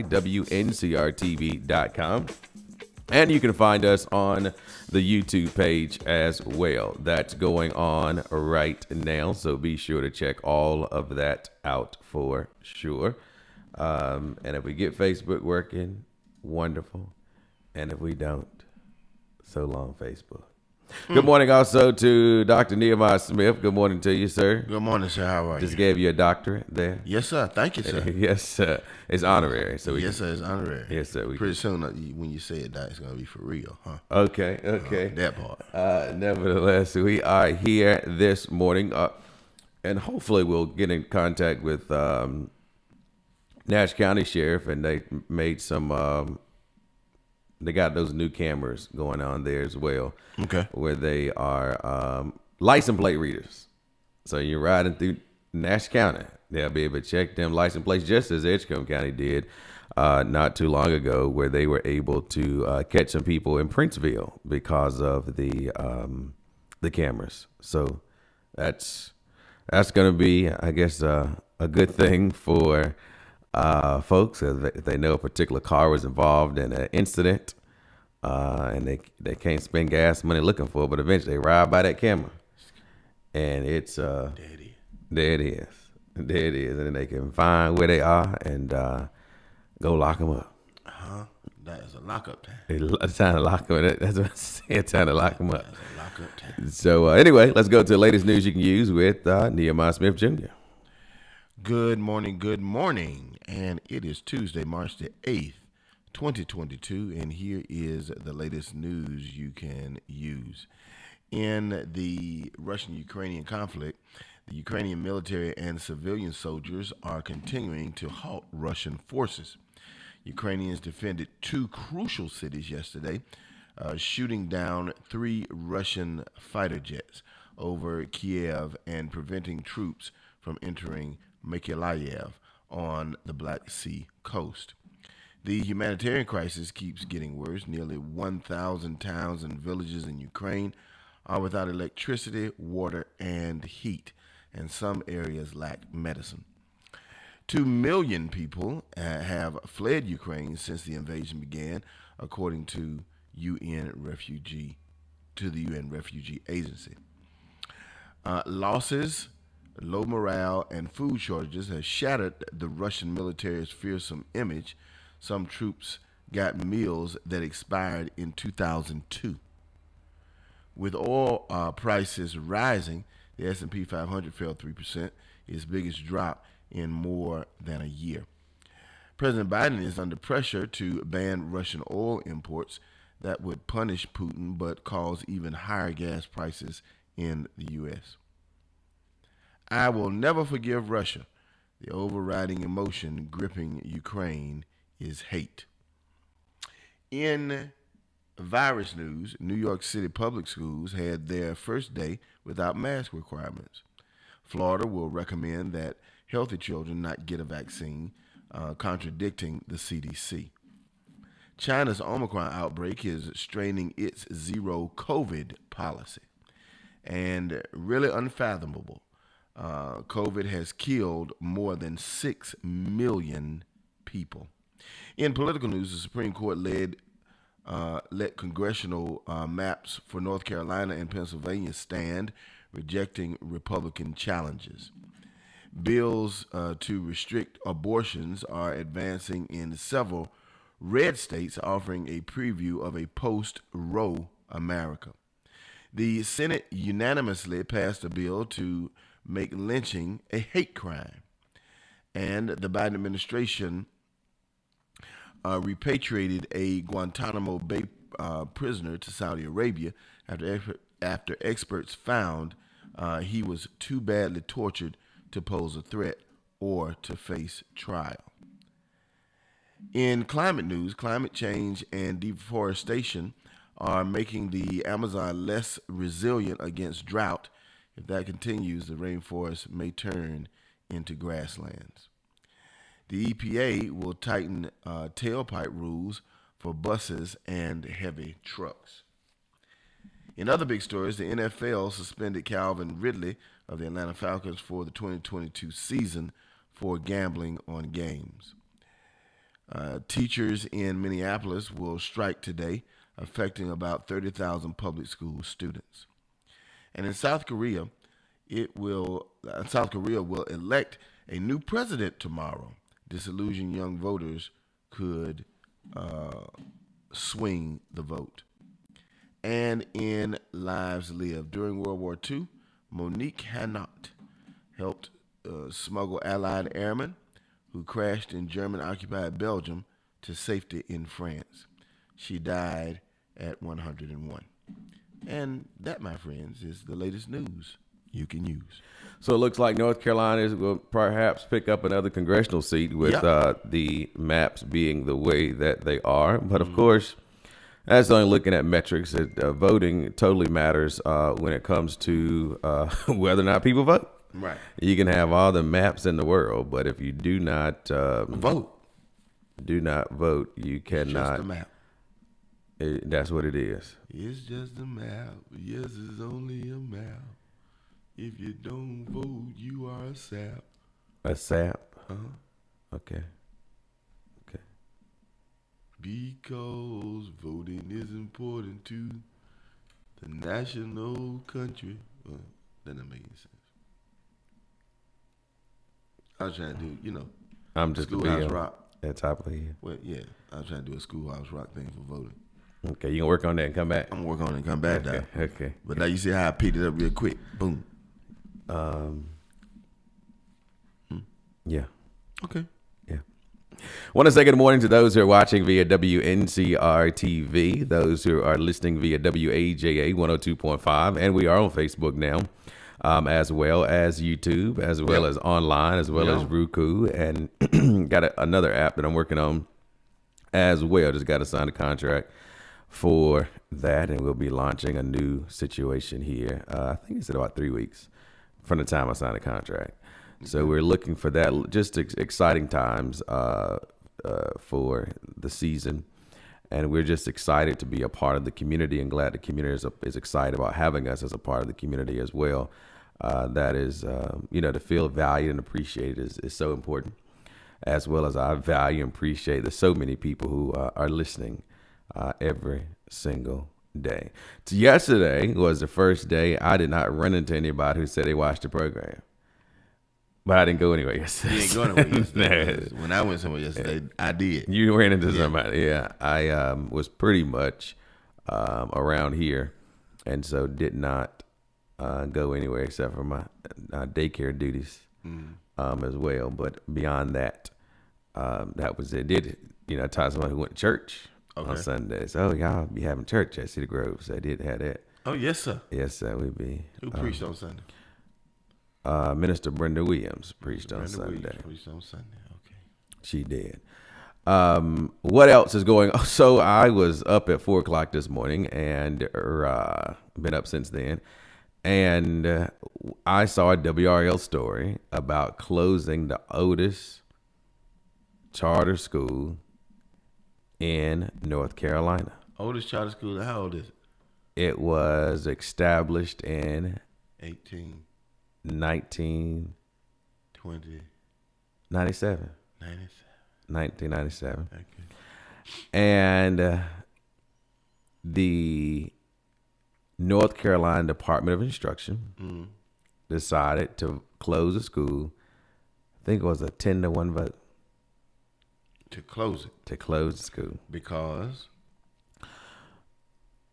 website, WNCRTV.com. And you can find us on the YouTube page as well. That's going on right now, so be sure to check all of that out for sure. And if we get Facebook working, wonderful. And if we don't, so long, Facebook. Good morning also to Dr. Nehemiah Smith. Good morning to you, sir. Good morning, sir. How are you? Just gave you a doctorate there. Yes, sir. Thank you, sir. Yes, sir. It's honorary. So yes, sir. It's honorary. Yes, sir. Pretty soon, when you say it, it's going to be for real, huh? Okay. That part. Nevertheless, we are here this morning, and hopefully we'll get in contact with Nash County Sheriff, and they made some. They got those new cameras going on there as well. Okay. Where they are license plate readers. So you're riding through Nash County, they'll be able to check them license plates, just as Edgecombe County did not too long ago, where they were able to catch some people in Princeville because of the cameras. So that's going to be, I guess, a good thing for folks if they know a particular car was involved in an incident, and they can't spend gas money looking for it, but eventually they ride by that camera, and it's there it is, and then they can find where they are and go lock them up. That is a lockup time. It's time to lock them up. That's what I said. It's time to lock them up. That's a lockup time. So anyway, let's go to the latest news you can use with Nehemiah Smith Jr. Good morning, and it is Tuesday, March the 8th, 2022, and here is the latest news you can use. In the Russian-Ukrainian conflict, the Ukrainian military and civilian soldiers are continuing to halt Russian forces. Ukrainians defended two crucial cities yesterday, shooting down 3 Russian fighter jets over Kiev and preventing troops from entering Mykolaiv on the Black Sea coast. The humanitarian crisis keeps getting worse. Nearly 1,000 towns and villages in Ukraine are without electricity, water, and heat, and some areas lack medicine. 2 million people have fled Ukraine since the invasion began, according to the UN Refugee Agency. Losses, low morale, and food shortages have shattered the Russian military's fearsome image. Some troops got meals that expired in 2002. With oil prices rising, the S&P 500 fell 3%, its biggest drop in more than a year. President Biden is under pressure to ban Russian oil imports that would punish Putin but cause even higher gas prices in the U.S. I will never forgive Russia. The overriding emotion gripping Ukraine is hate. In virus news, New York City public schools had their first day without mask requirements. Florida will recommend that healthy children not get a vaccine, contradicting the CDC. China's Omicron outbreak is straining its zero COVID policy. And really unfathomable, COVID has killed more than 6 million people. In political news, the Supreme Court let congressional maps for North Carolina and Pennsylvania stand, rejecting Republican challenges. Bills to restrict abortions are advancing in several red states, offering a preview of a post-Roe America. The Senate unanimously passed a bill to make lynching a hate crime, and the Biden administration repatriated a Guantanamo Bay prisoner to Saudi Arabia after experts found he was too badly tortured to pose a threat or to face trial. In climate news, climate change and deforestation are making the Amazon less resilient against drought. If that continues, the rainforest may turn into grasslands. The EPA will tighten tailpipe rules for buses and heavy trucks. In other big stories, the NFL suspended Calvin Ridley of the Atlanta Falcons for the 2022 season for gambling on games. Teachers in Minneapolis will strike today, affecting about 30,000 public school students. And in South Korea, South Korea will elect a new president tomorrow. Disillusioned young voters could swing the vote. And in Lives Lived, during World War II, Monique Hanot helped smuggle Allied airmen who crashed in German-occupied Belgium to safety in France. She died at 101. And that, my friends, is the latest news you can use. So it looks like North Carolina will perhaps pick up another congressional seat with the maps being the way that they are. But of course, that's only looking at metrics. Voting totally matters when it comes to whether or not people vote. Right. You can have all the maps in the world, but if you do not vote, you cannot. Just a map. That's what it is. It's just a map. Yes, it's only a map. If you don't vote, you are a sap. A sap? Uh-huh. Okay. Because voting is important to the national country. Well, that doesn't make any sense. I was trying to do, I'm just Schoolhouse Rock. That type of here. Well, yeah, I was trying to do a Schoolhouse Rock thing for voting. Okay, you gonna work on that and come back? I'm gonna work on it and come back now. Okay. But now you see how I picked it up real quick. Boom. Yeah. Okay. Yeah. Want to say good morning to those who are watching via WNCR TV, those who are listening via WAJA 102.5, and we are on Facebook now, as well as YouTube, as well as online, as well as Roku, and got another app that I'm working on as well. Just got to sign a contract for that, and we'll be launching a new situation here. I think it's in about 3 weeks from the time I sign the contract. So we're looking for that. Just exciting times for the season, and we're just excited to be a part of the community, and glad the community is excited about having us as a part of the community as well. That is, to feel valued and appreciated is so important, as well as I value and appreciate there's so many people who are listening every single day. So yesterday was the first day I did not run into anybody who said they watched the program. But I didn't go anywhere yesterday. You didn't go anywhere yesterday. When I went somewhere yesterday, I did. You ran into somebody. Yeah. I was pretty much around here, and so did not go anywhere except for my daycare duties as well. But beyond that, that was it. I taught somebody who went to church on Sundays. Oh, y'all be having church at City Grove. So I did have that. Oh, yes, sir. Yes, sir. We be. Who preached on Sunday? Minister Brenda Williams preached on Sunday. Preached on Sunday. Okay. She did. What else is going on? So I was up at 4:00 this morning, and been up since then. And I saw a WRL story about closing the oldest charter school in North Carolina. Oldest charter school. How old is it? It was established in 1997. 1997. Okay. And the North Carolina Department of Instruction decided to close the school. I think it was a 10-1 vote. To close it. To close the school. Because?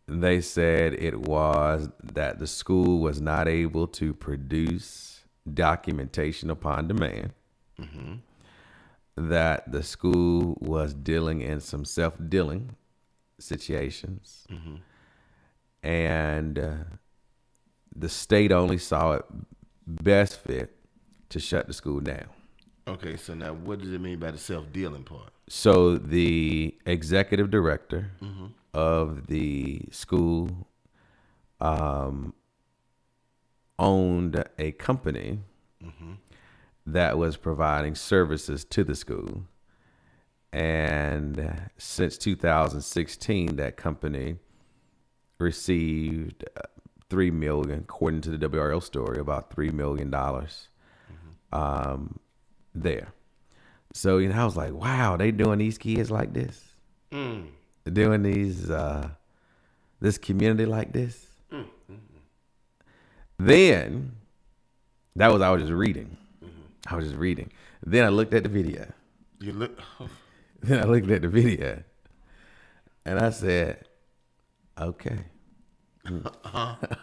They said it was that the school was not able to produce documentation upon demand. Mm-hmm. That the school was dealing in some self-dealing situations. Mm-hmm. And the state only saw it best fit to shut the school down. Okay, so now what does it mean by the self-dealing part? So the executive director of the school owned a company that was providing services to the school. And since 2016, that company received $3 million, according to the WRL story, about $3 million there. So, I was like, wow, they doing these kids like this? Doing this community like this? Then, I was just reading. I was just reading. Then I looked at the video. You look. Then I looked at the video. And I said, okay.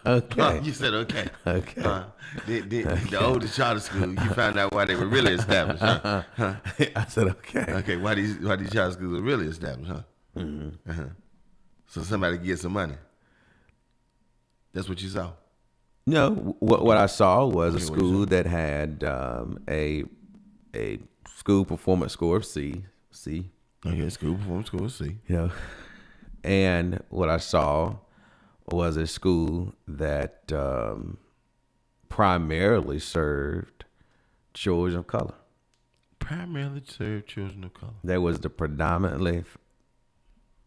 Okay. You said okay. Okay. The oldest charter school, you found out why they were really established, huh? I said, okay. Okay, why these charter schools are really established, huh? Uh-huh. So somebody get some money. That's what you saw. No, what I saw was a school that had a school performance score of C. Okay, school performance score of C. And what I saw was a school that primarily served children of color. Primarily served children of color. That was the predominantly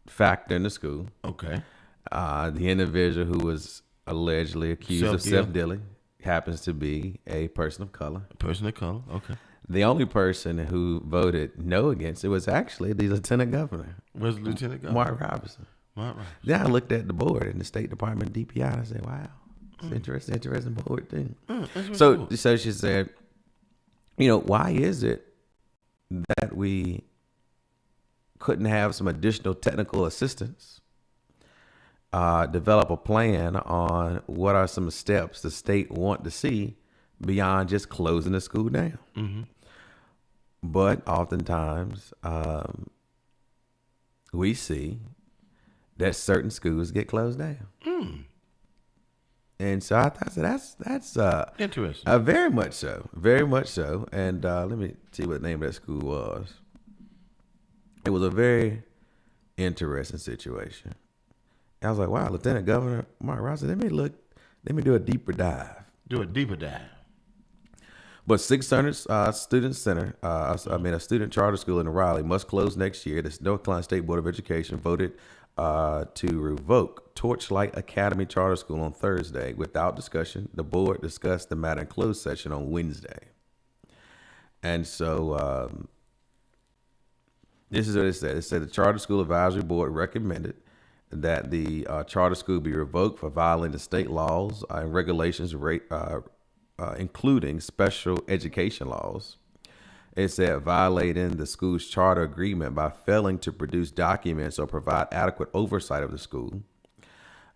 factor in the school. Okay. The individual who was allegedly accused of self-dealing happens to be a person of color. A person of color, okay. The only person who voted no against it was actually the lieutenant governor. Was the lieutenant governor? Mark Robinson. Then I looked at the board in the State Department DPI and I said, wow, it's interesting board thing. So she said, why is it that we couldn't have some additional technical assistance, develop a plan on what are some steps the state want to see beyond just closing the school down? But oftentimes we see that certain schools get closed down. And so I said, that's interesting. Very much so. And let me see what the name of that school was. It was a very interesting situation. I was like, wow, Lieutenant Governor Mark Robinson, let me do a deeper dive. But 600 student center, a student charter school in Raleigh must close next year. The North Carolina State Board of Education voted to revoke Torchlight Academy Charter School on Thursday without discussion. The board discussed the matter in closed session on Wednesday. And so this is what it said. It said the Charter School Advisory Board recommended that the charter school be revoked for violating the state laws and regulations, including special education laws. It said violating the school's charter agreement by failing to produce documents or provide adequate oversight of the school,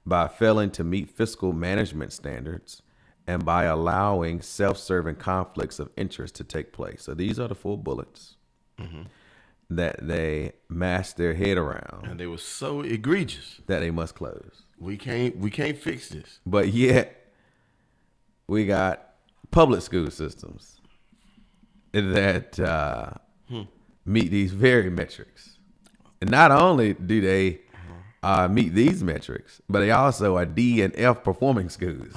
by failing to meet fiscal management standards, and by allowing self-serving conflicts of interest to take place. So these are the 4 bullets that they masked their head around. And they were so egregious that they must close. We can't fix this. But yet we got public school systems that meet these very metrics. And not only do they meet these metrics, but they also are D and F performing schools.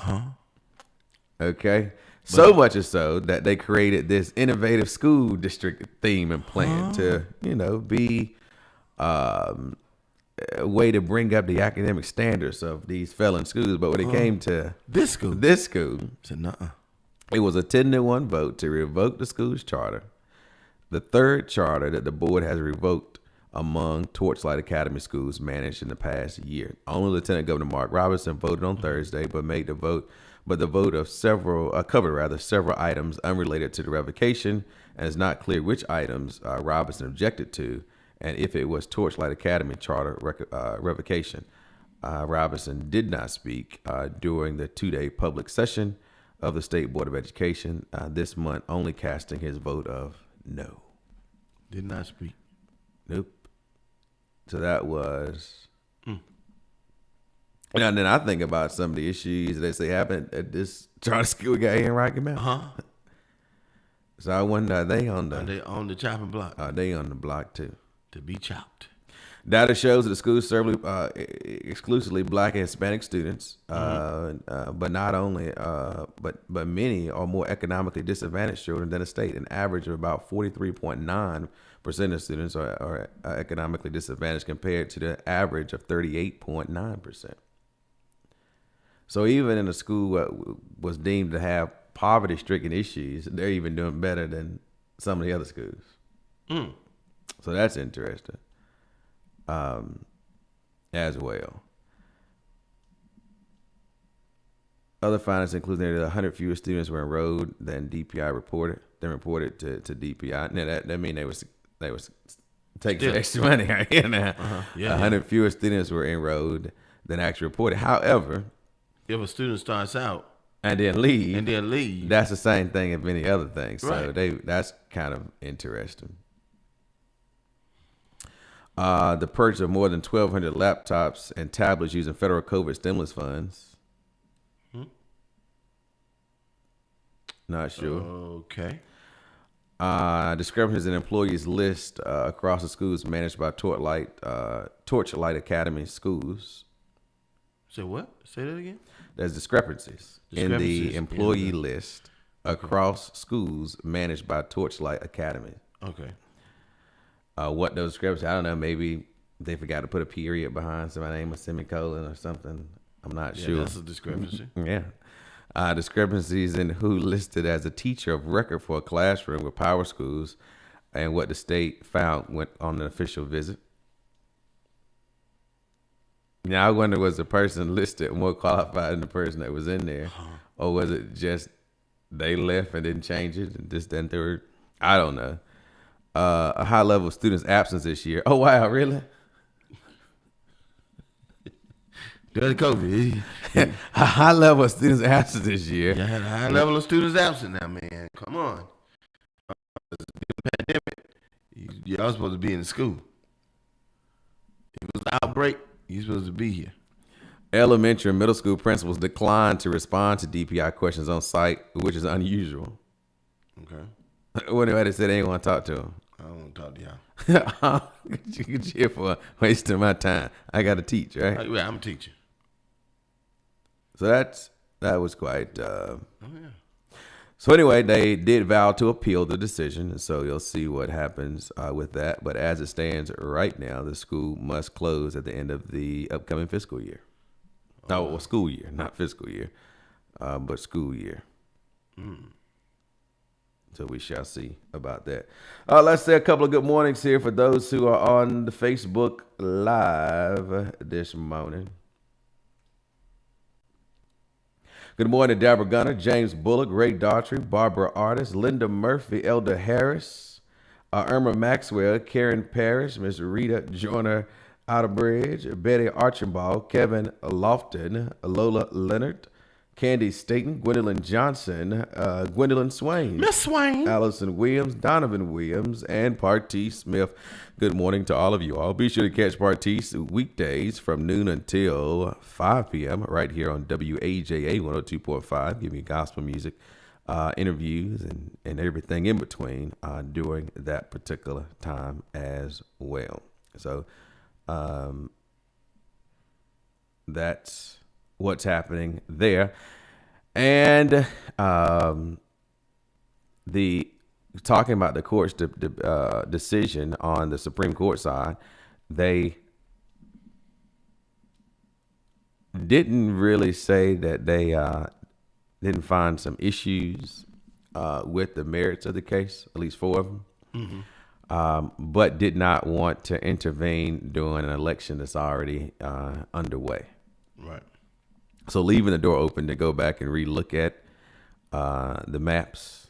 Okay? So much is so that they created this innovative school district theme and plan to, be a way to bring up the academic standards of these failing schools. But when it came to this school, said, nuh-uh. It was a 10-1 vote to revoke the school's charter, the third charter that the board has revoked among Torchlight Academy schools managed in the past year. Only Lieutenant Governor Mark Robinson voted on Thursday, but the vote of covered several items unrelated to the revocation, and it's not clear which items Robinson objected to, and if it was Torchlight Academy charter revocation. Robinson did not speak during the 2-day public session of the State Board of Education this month, only casting his vote of no. Did not speak. Nope. So that was. And then I think about some of the issues that say happened at this charter school we got here in Rocky Mount. So I wonder, are they on the chopping block? Are they on the block too? To be chopped. Data shows that the school serve exclusively Black and Hispanic students, but not only, but many are more economically disadvantaged children than the state. An average of about 43.9% of students are economically disadvantaged compared to the average of 38.9%. So even in a school was deemed to have poverty-stricken issues, they're even doing better than some of the other schools. Mm. So that's interesting as well. Other findings include nearly 100 fewer students were enrolled than DPI reported. They reported to DPI. Now that mean they was taking some extra money right here now. 100 fewer students were enrolled than actually reported. However, if a student starts out and then leave, that's the same thing as any other thing. So that's kind of interesting. The purchase of more than 1,200 laptops and tablets using federal COVID stimulus funds. Not sure. Okay. Discrepancies in employees list across the schools managed by Torchlight Academy schools. Say what? Say that again? There's discrepancies in the employee list across schools managed by Torchlight Academy. Okay. What those discrepancies? I don't know. Maybe they forgot to put a period behind somebody's name, a semicolon or something. I'm not sure. That's a discrepancy. Yeah. Discrepancies in who listed as a teacher of record for a classroom with power schools and what the state found went on an official visit. Now, I wonder, was the person listed more qualified than the person that was in there? Or was it just they left and didn't change it? And this, then, third? I don't know. A high level of students' absence this year. Oh, wow, really? That's COVID. A high level of students absent this year. Yeah, a high level of students absent now, man. Come on. Pandemic. Y'all supposed to be in school. If it was an outbreak, you're supposed to be here. Elementary and middle school principals declined to respond to DPI questions on site, which is unusual. Okay. What if they said they didn't want to talk to them? I don't want to talk to y'all. You cheer for wasting my time. I got to teach, right? Yeah, I'm a teacher. So that was quite. So anyway, they did vow to appeal the decision, so you'll see what happens with that. But as it stands right now, the school must close at the end of the upcoming fiscal year. Well, school year, not fiscal year, but school year. So we shall see about that. Let's say a couple of good mornings here for those who are on the Facebook Live this morning. Good morning, Deborah Gunner, James Bullock, Ray Daughtry, Barbara Artis, Linda Murphy, Elder Harris, Irma Maxwell, Karen Parrish, Miss Rita Joyner Outerbridge, Betty Archibald, Kevin Lofton, Lola Leonard, Candy Staten, Gwendolyn Johnson, Gwendolyn Swain, Miss Swain, Allison Williams, Donovan Williams, and Partis Smith. Good morning to all of you all. Be sure to catch Partis weekdays from noon until 5 p.m. right here on WAJA 102.5. Give me gospel music, interviews, and everything in between during that particular time as well. So that's what's happening there. And the talking about the court's decision on the Supreme Court side, they didn't really say that they didn't find some issues with the merits of the case, at least 4 of them, but did not want to intervene during an election that's already underway. Right. So leaving the door open to go back and relook at the maps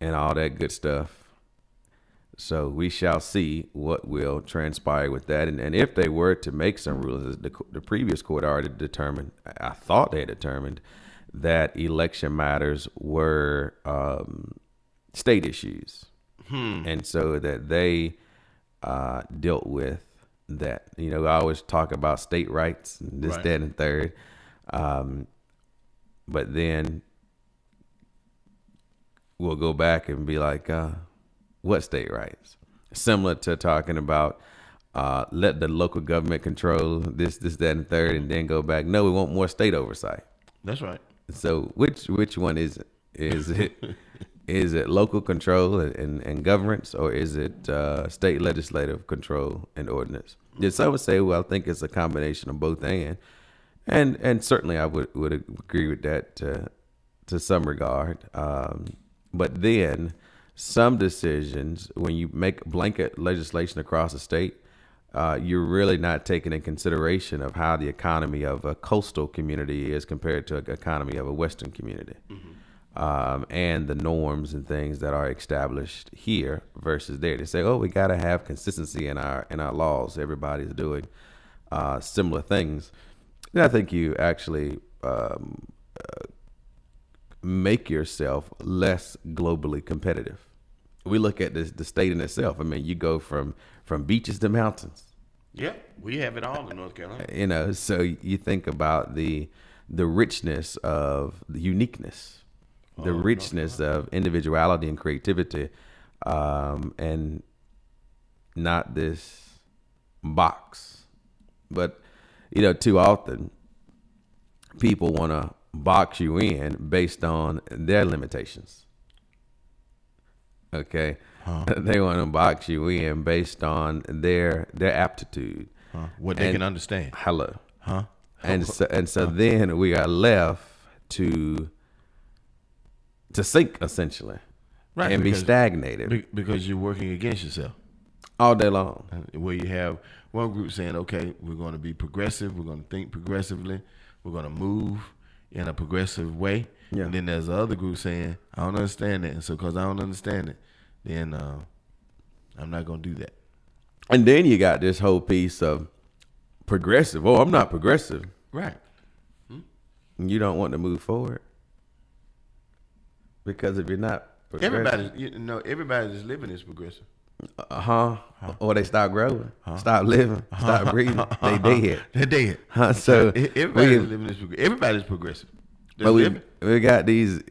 and all that good stuff. So we shall see what will transpire with that. And if they were to make some rulings, the previous court already determined, I thought they had determined, that election matters were state issues. And so that they dealt with that. You know, I always talk about state rights and this, that, and third. But then we'll go back and be like, what state rights? Similar to talking about let the local government control this, that, and third, and then go back. No, we want more state oversight. That's right. So which one is it? Is it is it local control and governance, or is it state legislative control and ordinance? Yeah, some would say, well, I think it's a combination of both, and certainly I would agree with that to some regard. But then some decisions, when you make blanket legislation across the state, you're really not taking in consideration of how the economy of a coastal community is compared to the economy of a western community, and the norms and things that are established here versus there. They say, oh, we got to have consistency in our laws. Everybody's doing similar things. And I think you actually make yourself less globally competitive. We look at the state in itself. I mean, you go from beaches to mountains. Yeah, we have it all in North Carolina. So you think about the richness of the uniqueness, the richness of individuality and creativity, and not this box. But too often people want to box you in based on their limitations. Okay. They want to box you in based on their aptitude, what they can understand. Hello. And so then we are left to sink essentially, right? And be stagnated because you're working against yourself all day long. Where you have one group saying, "Okay, we're going to be progressive. We're going to think progressively. We're going to move in a progressive way." Yeah. And then there's the other group saying, "I don't understand that, and so because I don't understand it, then I'm not going to do that." And then you got this whole piece of progressive. Oh, I'm not progressive. Right. You don't want to move forward because if you're not progressive, everybody that's living is progressive. Or they stop growing, stop living, stop breathing. They dead. They're dead. So everybody's progressive. But we got these.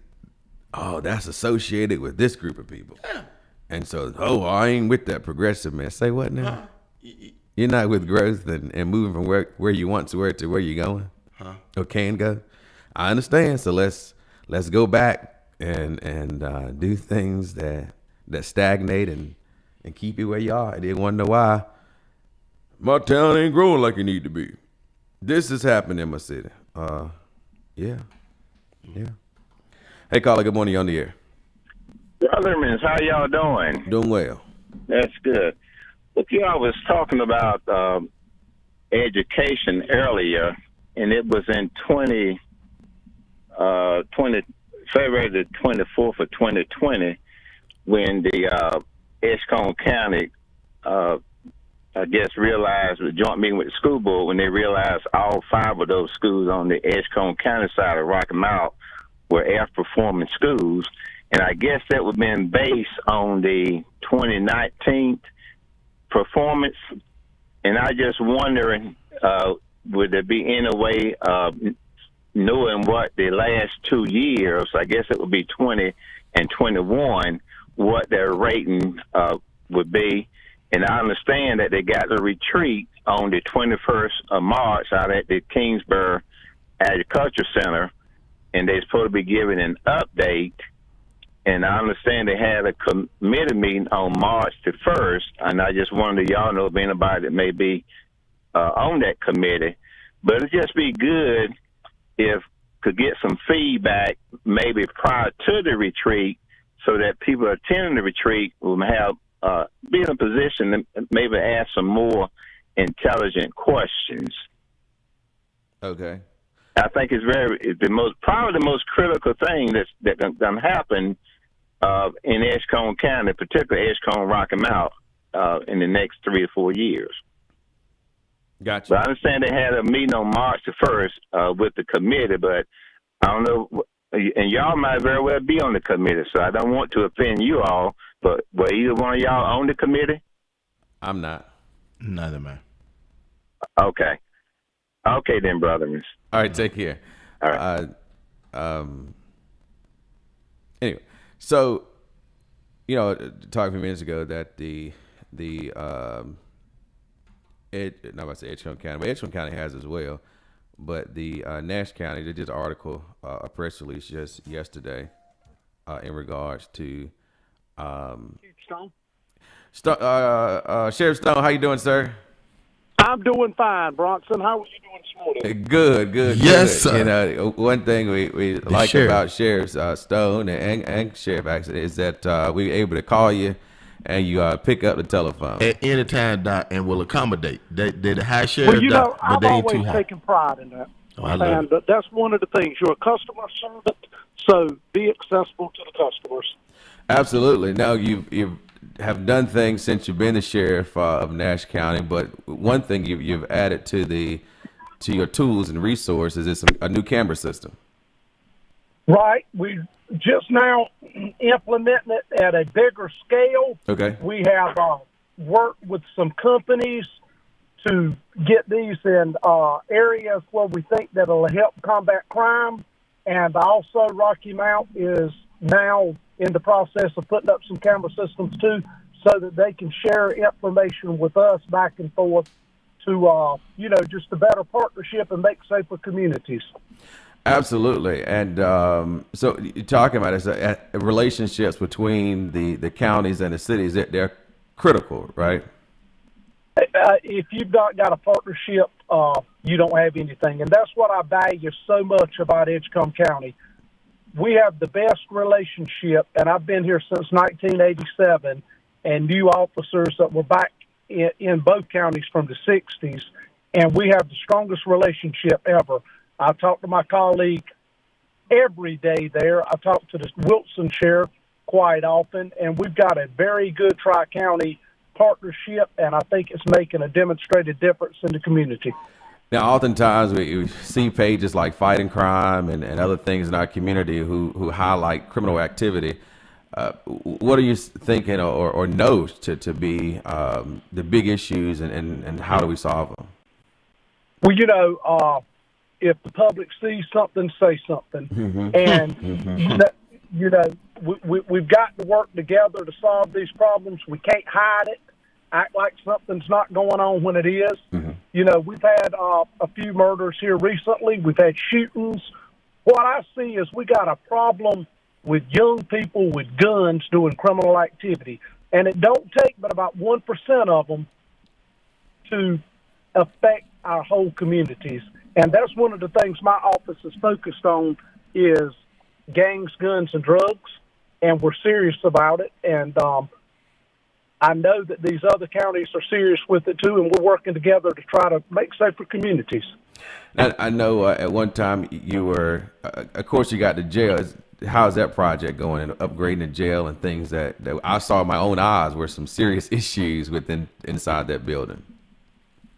Oh, that's associated with this group of people. Yeah. And so, I ain't with that progressive man. Say what now? You're not with growth and moving from where you want to where you're going, or can go. I understand. So let's go back and do things that stagnate and keep you where you are. And then wonder why my town ain't growing like it need to be. This is happening in my city. Yeah. Hey, caller. Good morning. You on the air. Brothermans, how y'all doing? Doing well. That's good. Look, y'all was talking about education earlier, and it was in February the 24th of 2020 when the Edgecombe County, I guess, realized, the joint meeting with the school board, when they realized all 5 of those schools on the Edgecombe County side of Rocky Mount were F-performing schools. And I guess that would have been based on the 2019 performance. And I just wondering, would there be any way of knowing what the last 2 years, I guess it would be 20 and 21, what their rating would be? And I understand that they got the retreat on the 21st of March out at the Kingsborough Agriculture Center, and they're supposed to be giving an update. And I understand they had a committee meeting on March the 1st, and I just wonder, y'all know of anybody that may be on that committee. But it'd just be good if could get some feedback maybe prior to the retreat so that people attending the retreat will have be in a position to maybe ask some more intelligent questions. Okay. I think probably the most critical thing that can happen in Edgecombe County, particularly Edgecombe Rocky Mount, in the next 3 or 4 years. Gotcha. But I understand they had a meeting on March the 1st with the committee, but I don't know, and y'all might very well be on the committee, so I don't want to offend you all, but were either one of y'all on the committee? I'm not. Neither, man. Okay. Okay then, brother. All right, take care. All right. Anyway, so talking a few minutes ago that Edgecombe County, but Edgecombe County has as well. But the Nash County, they did an article, a press release just yesterday, in regards to Stone. Sheriff Stone. How you doing, sir? I'm doing fine, Bronson. How are you doing this morning? Good. Yes, good. sir. You know, one thing we like sheriff. about Sheriff Stone and Sheriff Accident is that we're able to call you and you pick up the telephone. At any time, Doc, and will accommodate. They're the high Well, sheriff, you know, Doc, but I've they ain't always too high. taken pride in that. Oh, I love And that's one of the things. You're a customer servant, so be accessible to the customers. Absolutely. Now you have done things since you've been the sheriff of Nash County, but one thing you've added to your tools and resources is a new camera system. Right. We just now implementing it at a bigger scale. Okay. We have worked with some companies to get these in areas where we think that will help combat crime. And also Rocky Mount is now in the process of putting up some camera systems too, so that they can share information with us back and forth to, just a better partnership and make safer communities. Absolutely. And so you're talking about is relationships between the counties and the cities, they're critical, right? If you've not got a partnership, you don't have anything. And that's what I value so much about Edgecombe County. We have the best relationship, and I've been here since 1987, and new officers that were back in both counties from the 60s, and we have the strongest relationship ever. I talk to my colleague every day there. I talk to the Wilson sheriff quite often, and we've got a very good tri-county partnership, and I think it's making a demonstrated difference in the community. Now, oftentimes we see pages like Fighting Crime and other things in our community who highlight criminal activity. What are you thinking or know to be the big issues and how do we solve them? Well, if the public sees something, say something. Mm-hmm. And, we've got to work together to solve these problems. We can't hide it, act like something's not going on when it is. Mm-hmm. We've had a few murders here recently. We've had shootings. What I see is we got a problem with young people with guns doing criminal activity. And it don't take but about 1% of them to affect our whole communities. And that's one of the things my office is focused on is gangs, guns, and drugs. And we're serious about it. And I know that these other counties are serious with it, too, and we're working together to try to make safer communities. I know at one time you were, of course, you got the jail. How's that project going and upgrading the jail and things that I saw with my own eyes were some serious issues inside that building?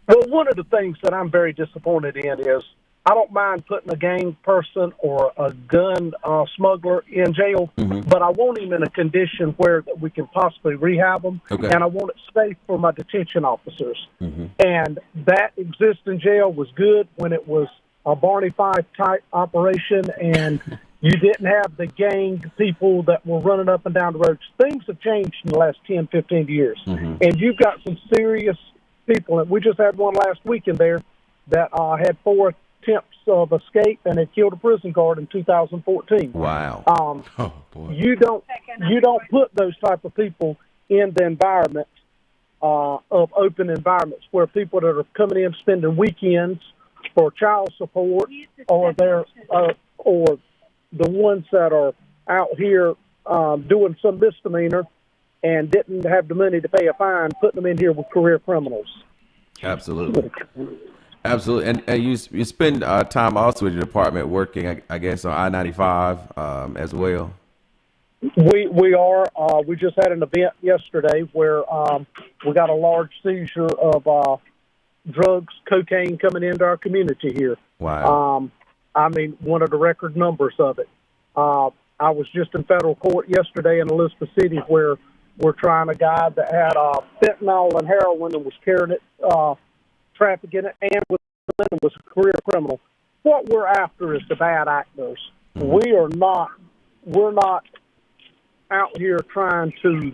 Well, one of the things that I'm very disappointed in is I don't mind putting a gang person or a gun smuggler in jail, Mm-hmm. but I want him in a condition where that we can possibly rehab him, Okay. and I want it safe for my detention officers. Mm-hmm. And that existing jail was good when it was a Barney Fife type operation, and you didn't have the gang people that were running up and down the roads. Things have changed in the last 10, 15 years, Mm-hmm. and you've got some serious people. And we just had one last weekend there that had 4 attempts of escape and had killed a prison guard in 2014. Wow. Oh, boy. You don't put those type of people in the environment of open environments where people that are coming in spending weekends for child support, or they're or the ones that are out here doing some misdemeanor and didn't have the money to pay a fine, putting them in here with career criminals. Absolutely. Absolutely. And you spend time also with your department working, I guess, on I-95 as well. We are. We just had an event yesterday where we got a large seizure of drugs, cocaine coming into our community here. Wow. One of the record numbers of it. I was just in federal court yesterday in Elizabeth City where we're trying a guy that had fentanyl and heroin and was carrying it, trafficking it, and was a career criminal. What we're after is the bad actors. Mm-hmm. We're not out here trying to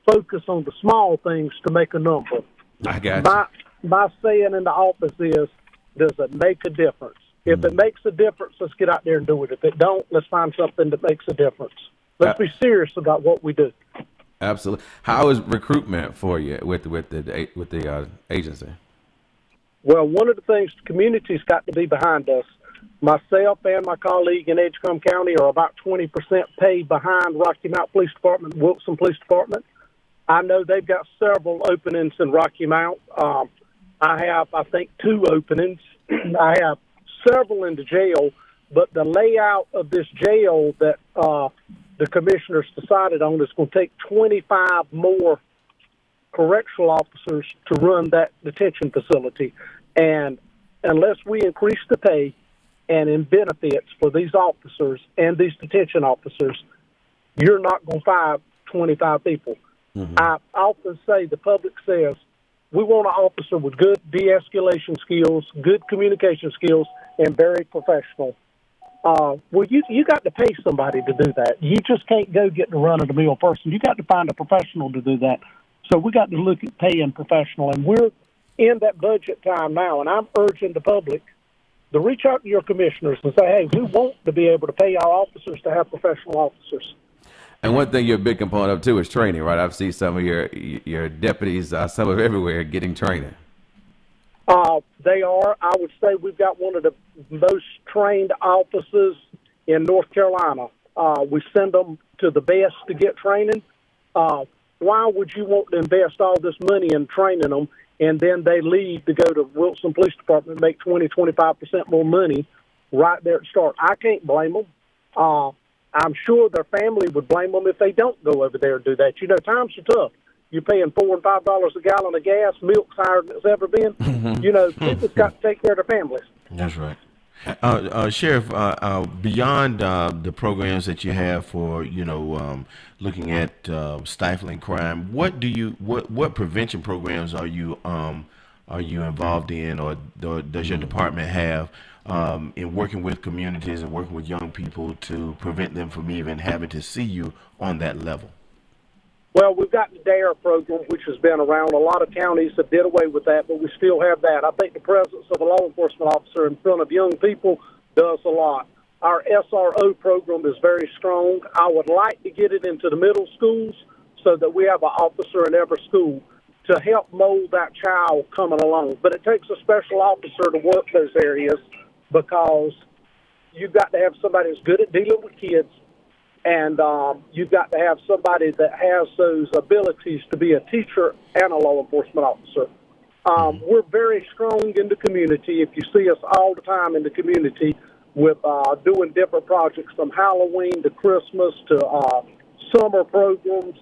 focus on the small things to make a number. I got you. My saying in the office is, does it make a difference? If it makes a difference, let's get out there and do it. If it don't, let's find something that makes a difference. Let's be serious about what we do. Absolutely. How is recruitment for you with the agency? Well, one of the things the community's got to be behind us. Myself and my colleague in Edgecombe County are about 20% paid behind Rocky Mount Police Department, Wilson Police Department. I know they've got several openings in Rocky Mount. I have, I think, 2 openings. I have several in the jail, but the layout of this jail that the commissioners decided on is going to take 25 more correctional officers to run that detention facility. And unless we increase the pay and in benefits for these officers and these detention officers, you're not going to find 25 people. Mm-hmm. I often say, the public says, we want an officer with good de-escalation skills, good communication skills, and very professional. Well, you got to pay somebody to do that. You just can't go get the run-of-the-mill person. You got to find a professional to do that. So we got to look at paying professional, and we're in that budget time now, and I'm urging the public to reach out to your commissioners and say, hey, we want to be able to pay our officers to have professional officers. And one thing you're a big component of, too, is training, right? I've seen some of your deputies, some of everywhere, getting training. They are. I would say we've got one of the most trained officers in North Carolina. We send them to the best to get training. Why would you want to invest all this money in training them, and then they leave to go to Wilson Police Department and make 20-25% more money right there at the start? I can't blame them. I'm sure their family would blame them if they don't go over there and do that. You know, times are tough. You're paying $4 and $5 a gallon of gas. Milk's higher than it's ever been. You know, people's got to take care of their families. That's right. Sheriff, beyond the programs that you have for, looking at stifling crime, what prevention programs are you involved in, or does your department have in working with communities and working with young people to prevent them from even having to see you on that level? Well, we've got the DARE program, which has been around. A lot of counties have did away with that, but we still have that. I think the presence of a law enforcement officer in front of young people does a lot. Our SRO program is very strong. I would like to get it into the middle schools so that we have an officer in every school to help mold that child coming along. But it takes a special officer to work those areas, because you've got to have somebody that's good at dealing with kids, and you've got to have somebody that has those abilities to be a teacher and a law enforcement officer. We're very strong in the community. If you see us all the time in the community with doing different projects from Halloween to Christmas to summer programs,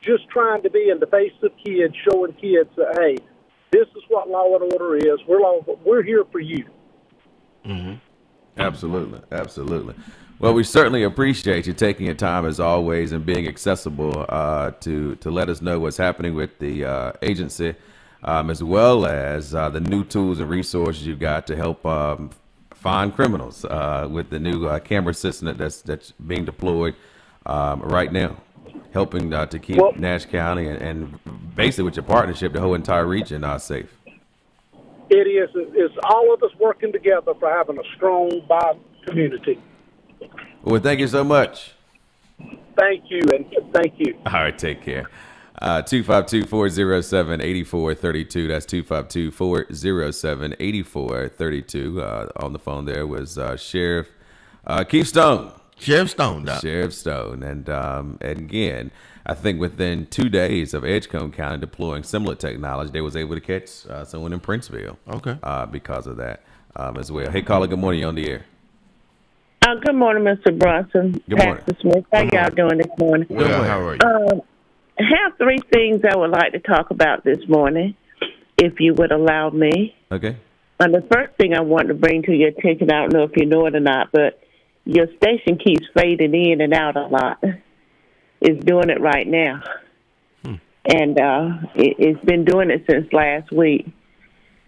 just trying to be in the face of kids, showing kids that, hey, this is what law and order is. We're here for you. Mm-hmm. Absolutely. Absolutely. Well, we certainly appreciate you taking your time, as always, and being accessible to let us know what's happening with the agency, as well as the new tools and resources you've got to help find criminals with the new camera system that's being deployed right now, helping to keep Nash County and basically with your partnership, the whole entire region safe. It is. It's all of us working together for having a strong, vibrant community. Well, thank you so much. Thank you, and thank you. All right, take care. 252-407-8432. That's 252-407-8432. On the phone there was Sheriff Keith Stone. Sheriff Stone. Sheriff Stone. And again, I think within 2 days of Edgecombe County deploying similar technology, they was able to catch someone in Princeville. Okay. Because of that as well. Hey, caller, good morning. You're on the air. Good morning, Mr. Bronson. Good morning. Pastor Smith. How y'all doing this morning? Well, how are you? I have 3 things I would like to talk about this morning, if you would allow me. Okay. The first thing I want to bring to your attention, I don't know if you know it or not, but your station keeps fading in and out a lot. It's doing it right now. And it's been doing it since last week.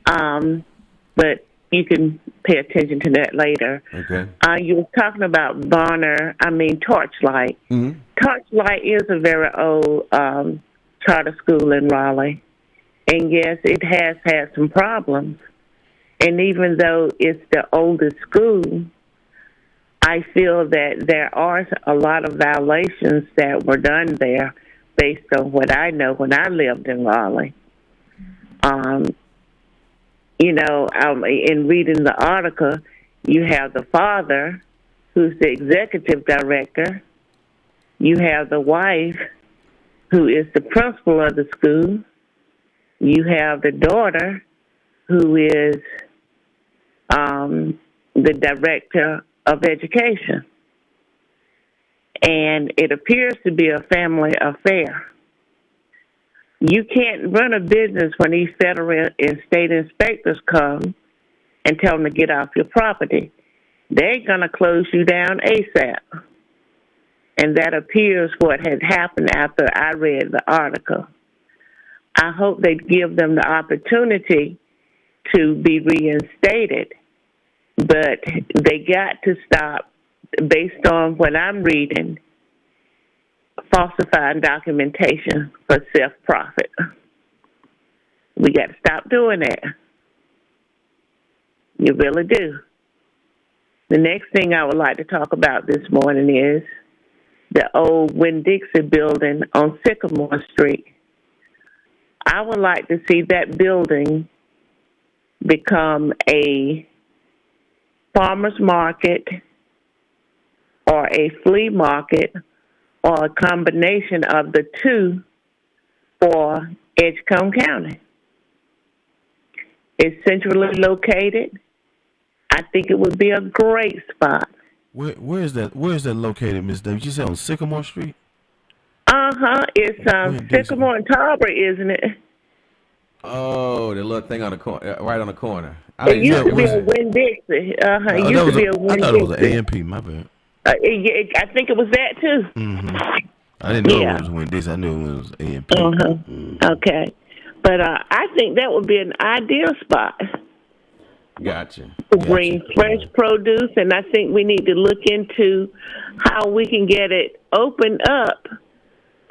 But you can pay attention to that later. Okay. You were talking about Torchlight. Mm-hmm. Torchlight is a very old charter school in Raleigh. And, yes, it has had some problems. And even though it's the oldest school, I feel that there are a lot of violations that were done there based on what I know when I lived in Raleigh. In reading the article, you have the father, who's the executive director. You have the wife, who is the principal of the school. You have the daughter, who is the director of education. And it appears to be a family affair. You can't run a business when these federal and state inspectors come and tell them to get off your property. They're going to close you down ASAP. And that appears what had happened after I read the article. I hope they give them the opportunity to be reinstated, but they got to stop, based on what I'm reading, falsifying documentation for self-profit. We got to stop doing that. You really do. The next thing I would like to talk about this morning is the old Winn-Dixie building on Sycamore Street. I would like to see that building become a farmer's market or a flea market or a combination of the two for Edgecombe County. It's centrally located. I think it would be a great spot. Where is that? Where is that located, Ms. Davis? You said on Sycamore Street? It's Sycamore and Tarver, isn't it? Oh, the little thing on the corner, right on the corner. It used to be a Winn-Dixie. It used to be a Winn-Dixie. I thought it was an AMP. My bad. I think it was that too. Mm-hmm. I didn't know it was Winn-Dixie. I knew it was AMP. Mm-hmm. Okay, but I think that would be an ideal spot. Gotcha. To bring fresh produce, and I think we need to look into how we can get it opened up.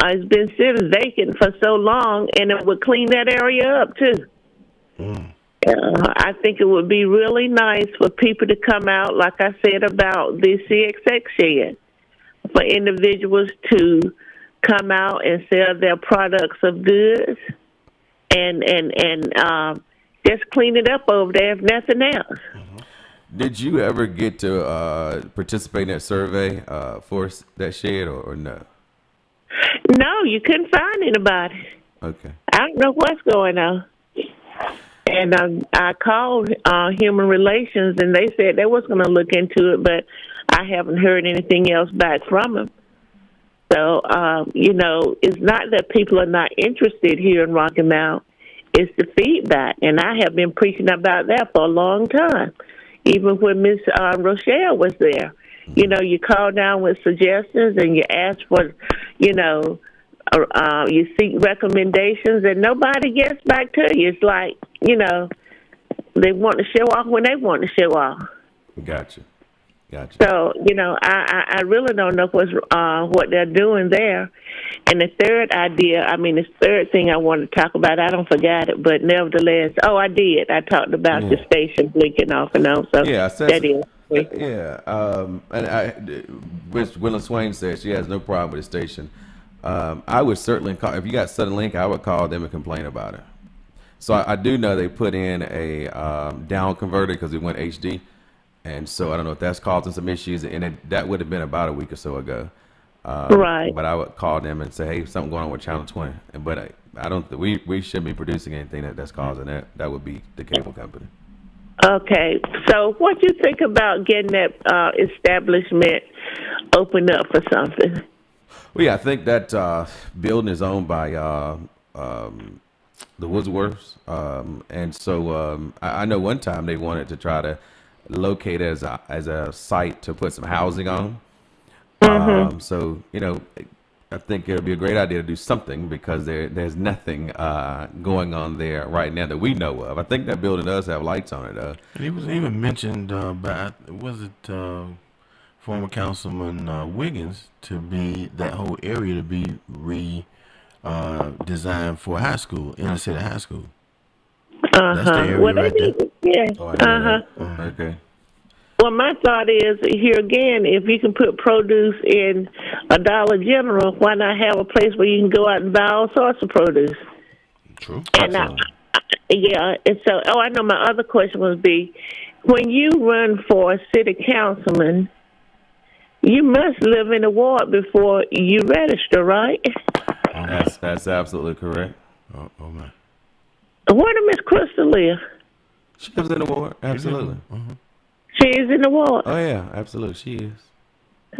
It's been sitting vacant for so long, and it would clean that area up too. I think it would be really nice for people to come out, like I said about the CXX shed, for individuals to come out and sell their products of goods, and just clean it up over there, if nothing else. Did you ever get to participate in that survey for that shed or no? No, you couldn't find anybody. Okay. I don't know what's going on. And I called Human Relations, and they said they was going to look into it, but I haven't heard anything else back from them. So, it's not that people are not interested here in Rocky Mount. It's the feedback, and I have been preaching about that for a long time, even when Miss Rochelle was there. You call down with suggestions, and you ask for, you seek recommendations, and nobody gets back to you. It's like, they want to show off when they want to show off. Gotcha. So, I really don't know what they're doing there. And the third thing I want to talk about, I don't forget it, but nevertheless, I did. I talked about the station blinking off and on. So yeah, that is. Yeah. Miss Willa Swain said she has no problem with the station. I would certainly call, if you got Suddenlink, I would call them and complain about it. So I do know they put in a down converter because it went HD. And so I don't know if that's causing some issues, and that would have been about a week or so ago. Right. But I would call them and say, hey, something going on with Channel 20. But I don't. We shouldn't be producing anything that's causing that. That would be the cable company. Okay. So what do you think about getting that establishment opened up for something? Well, yeah, I think that building is owned by the Woodsworths, and so I know one time they wanted to try to locate it as a site to put some housing on. So I think it would be a great idea to do something because there's nothing going on there right now that we know of. I think that building does have lights on it. And it was even mentioned by former Councilman Wiggins to be that whole area to be designed for high school, inner city high school. That's the area right there. Yeah. Okay. Well, my thought is here again, if you can put produce in a Dollar General, why not have a place where you can go out and buy all sorts of produce? True. And and so, I know my other question would be, when you run for a city councilman, you must live in a ward before you register, right? That's absolutely correct. Oh my. Where does Miss Crystal live? She lives in the ward. Absolutely. She is in the ward. Oh yeah, absolutely. She is.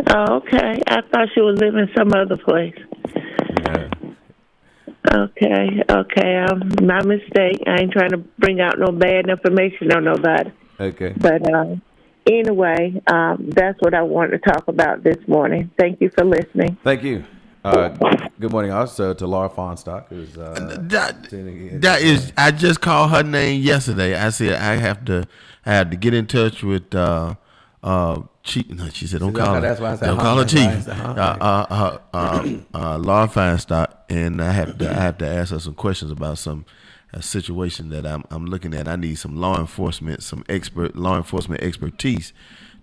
Oh, okay. I thought she was living some other place. Yeah. Okay. My mistake. I ain't trying to bring out no bad information on nobody. Okay. But anyway, that's what I wanted to talk about this morning. Thank you for listening. Thank you. Good morning also to Laura Fonstock, who's That is, I just called her name yesterday. I said I have to get in touch with Chief. No, she said don't call her. That's why I said don't call her Chief. Huh? Laura Fonstock, and I have to ask her some questions about a situation that I'm looking at. I need some law enforcement expertise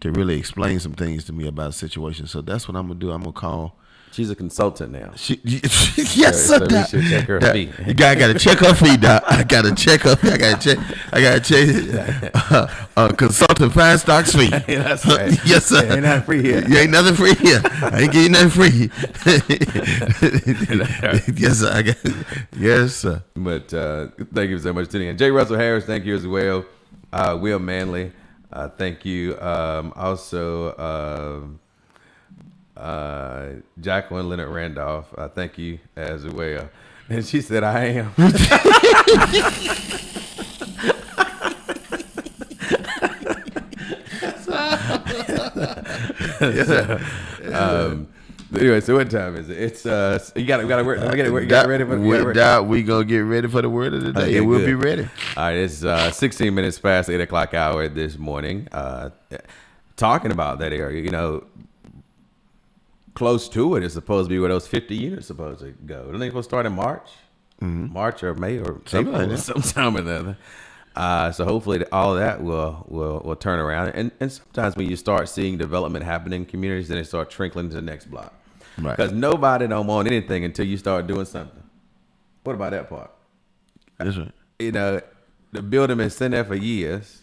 to really explain some things to me about a situation. So that's what I'm gonna do. I'm gonna call. She's a consultant now. Yes, sir. So we should check her fee. You gotta check her fee, Doc. I gotta check her fee. I gotta check consultant fine stocks fee. Yeah, that's right. Yes, sir. Ain't nothing free here. You ain't nothing free here. I ain't getting nothing free. Yes, sir. Yes, sir. But thank you so much for tuning in. J. Russell Harris, thank you as well. Will Manley, thank you. Also, Jacqueline Leonard Randolph, thank you as well. And she said, I am. Anyway, so what time is it? It's you gotta work. You got ready for we gonna get ready for the word of the day. Okay, and we'll good. be ready. All right, it's 16 minutes past 8 o'clock hour this morning. Talking about that area, close to it is supposed to be where those 50 units supposed to go. Don't they supposed to start in March? Mm-hmm. March or May or Something April, like that. sometime or another. So hopefully all of that will turn around. And sometimes when you start seeing development happening in communities, then they start trickling to the next block. Right. Because nobody don't want anything until you start doing something. What about that part? That's right. The building been sitting there for years.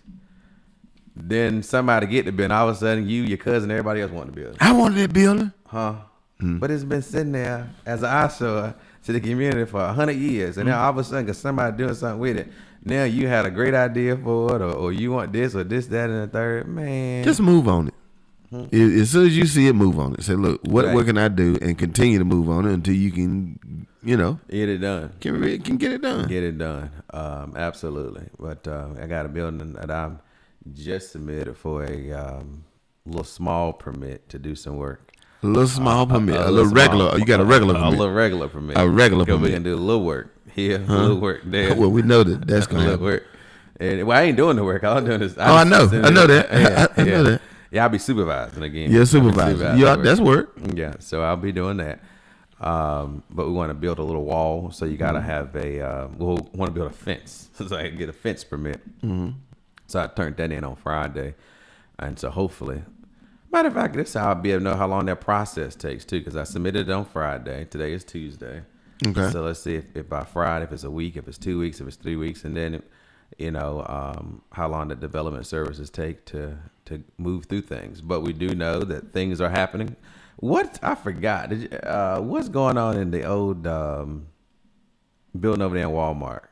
Then somebody get the building. All of a sudden, you, your cousin, everybody else want the building. I wanted that building. Huh? But it's been sitting there as an eyesore to the community for 100 years. And now all of a sudden, because somebody doing something with it, now you had a great idea for it, or you want this, or this, that, and the third. Man. Just move on it. As soon as you see it, move on it. Say, look, what can I do, and continue to move on it until you can, get it done. Can get it done. Get it done. Absolutely. But I got a building that I'm just submitted for a little small permit to do some work. A little small permit. A little regular. Small, you got a regular permit. A little regular permit. A regular permit. permit. We can do a little work here, a little work there. Well, we know that's going to happen. Work. And, I ain't doing the work. All I'm doing is... I know that. I know that. Yeah, I'll be supervising again. Yeah, supervising. Yeah, that's work. Yeah, so I'll be doing that. But we want to build a little wall, so you got to have we'll want to build a fence, so I can get a fence permit. Mm-hmm. So I turned that in on Friday. And so hopefully, matter of fact, this is how I'll be able to know how long that process takes too, because I submitted it on Friday. Today is Tuesday. Okay. So let's see if by Friday, if it's a week, if it's 2 weeks, if it's 3 weeks, and then, how long the development services take to move through things. But we do know that things are happening. I forgot. What's going on in the old building over there in Walmart?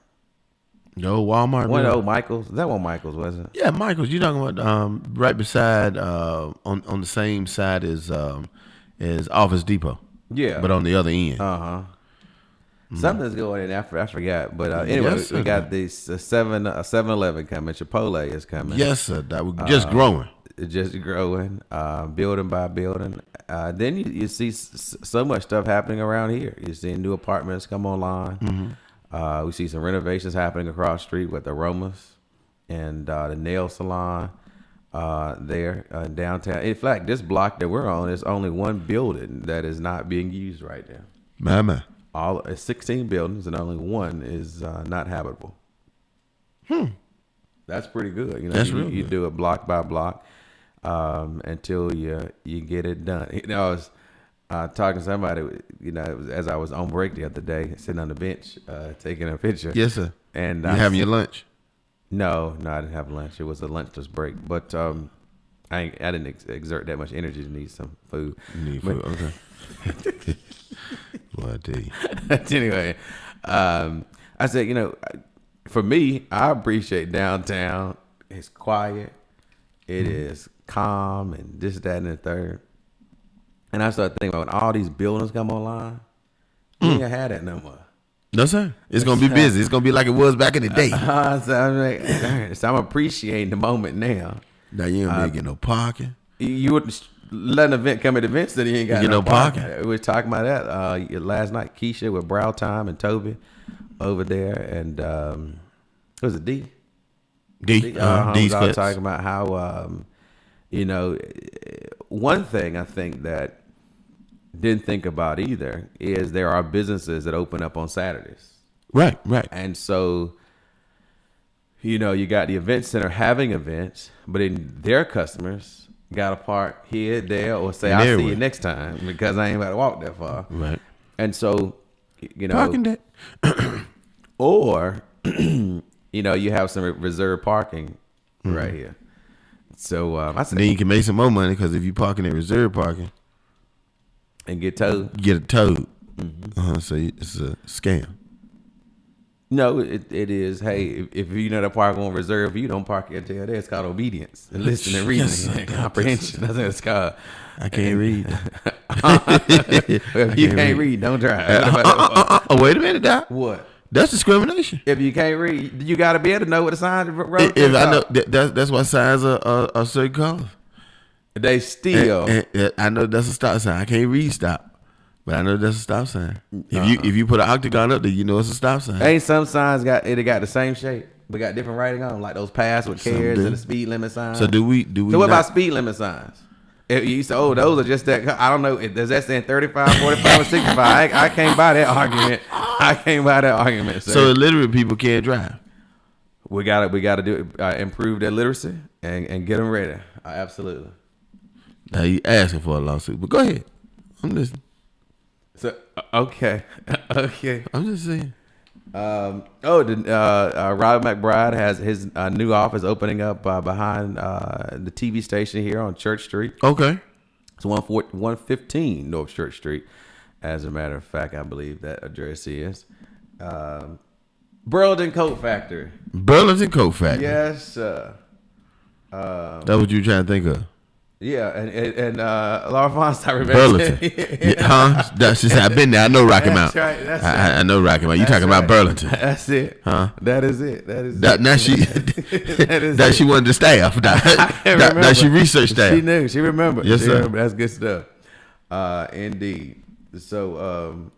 No, Walmart. One old Michaels. That one Michaels, wasn't it? Yeah, Michaels. You're talking about right beside on the same side as Office Depot. Yeah, but on the other end. Something's going in. I forgot. But anyway, yes, we got this 7-Eleven coming. Chipotle is coming. Yes, sir. That was just growing. Just growing, building by building. Then you see so much stuff happening around here. You're seeing new apartments come online. Mm-hmm. We see some renovations happening across the street with Aromas and the nail salon there downtown. In fact, this block that we're on is only one building that is not being used right now. Mama. All 16 buildings and only one is not habitable. That's pretty good. That's you do it block by block. until you get it done. You know, I was talking to somebody, you know, it was, as I was on break the other day, sitting on the bench, taking a picture. Yes, sir. And you having your lunch? No, I didn't have lunch. It was a lunchless break, but I didn't exert that much energy to need some food. Okay. Well, I tell you. Anyway, I said, you know, for me, I appreciate downtown. It's quiet. It is calm and this, that, and the third. And I started thinking about when all these buildings come online, you ain't gonna have that no more. No, sir. It's going to be busy. It's going to be like it was back in the day. So I'm like, so I'm appreciating the moment now. Now, you ain't going to get no parking. You would let an event come at events that you ain't got no parking. We were talking about that last night. Keisha with Brow Time and Toby over there. And was it D? D's I was talking about how, you know, one thing I think that didn't think about either is there are businesses that open up on Saturdays. Right. And so, you know, you got the event center having events, but then their customers got to park here, there, or say, I'll see you next time because I ain't about to walk that far. Right. And so, you know. Parking deck. Or, you know, you have some reserved parking right here. So, I said. Then you can make some more money because if you parking at reserved parking. And get towed. Get it towed. So it's a scam. No, it is. Hey, if you know the park on reserve, you don't park until there. It's called obedience and listening and reading and comprehension. That's what it's called. I can't read. If you can't read, don't drive. Oh, wait a minute, Doc. What? That's discrimination. If you can't read, you got to be able to know what the sign wrote. If I know that's why signs are certain colors. They still. And I know that's a stop sign. I can't read stop, but I know that's a stop sign. If you put an octagon up there, you know it's a stop sign. Ain't some signs got the same shape, but got different writing on, like those pass with cares and the speed limit signs. So do we? So what about speed limit signs? If you say, oh, those are just that. I don't know. Does that say 35, 45, or 65? I can't buy that argument. I can't buy that argument. So illiterate people can't drive. We gotta do improve their literacy and get them ready. Absolutely. Now you asking for a lawsuit, but go ahead. I'm listening. So okay. I'm just saying. Robert McBride has his new office opening up behind the TV station here on Church Street. Okay. It's 115 North Church Street. As a matter of fact, I believe that address is Burlington Coat Factory. Burlington Coat Factory. Yes, sir. That's what you trying to think of. Yeah, and Laura Fonst, I remember. Burlington. Huh? That's just, I've been there. I know Rocky Mount. That's right. That's I know Rocky Mount. You talking about Burlington. That's it. Huh? That is it. Now she wanted to staff. Now she researched staff. She knew. She remembered. Yes, sir. That's good stuff. Indeed. So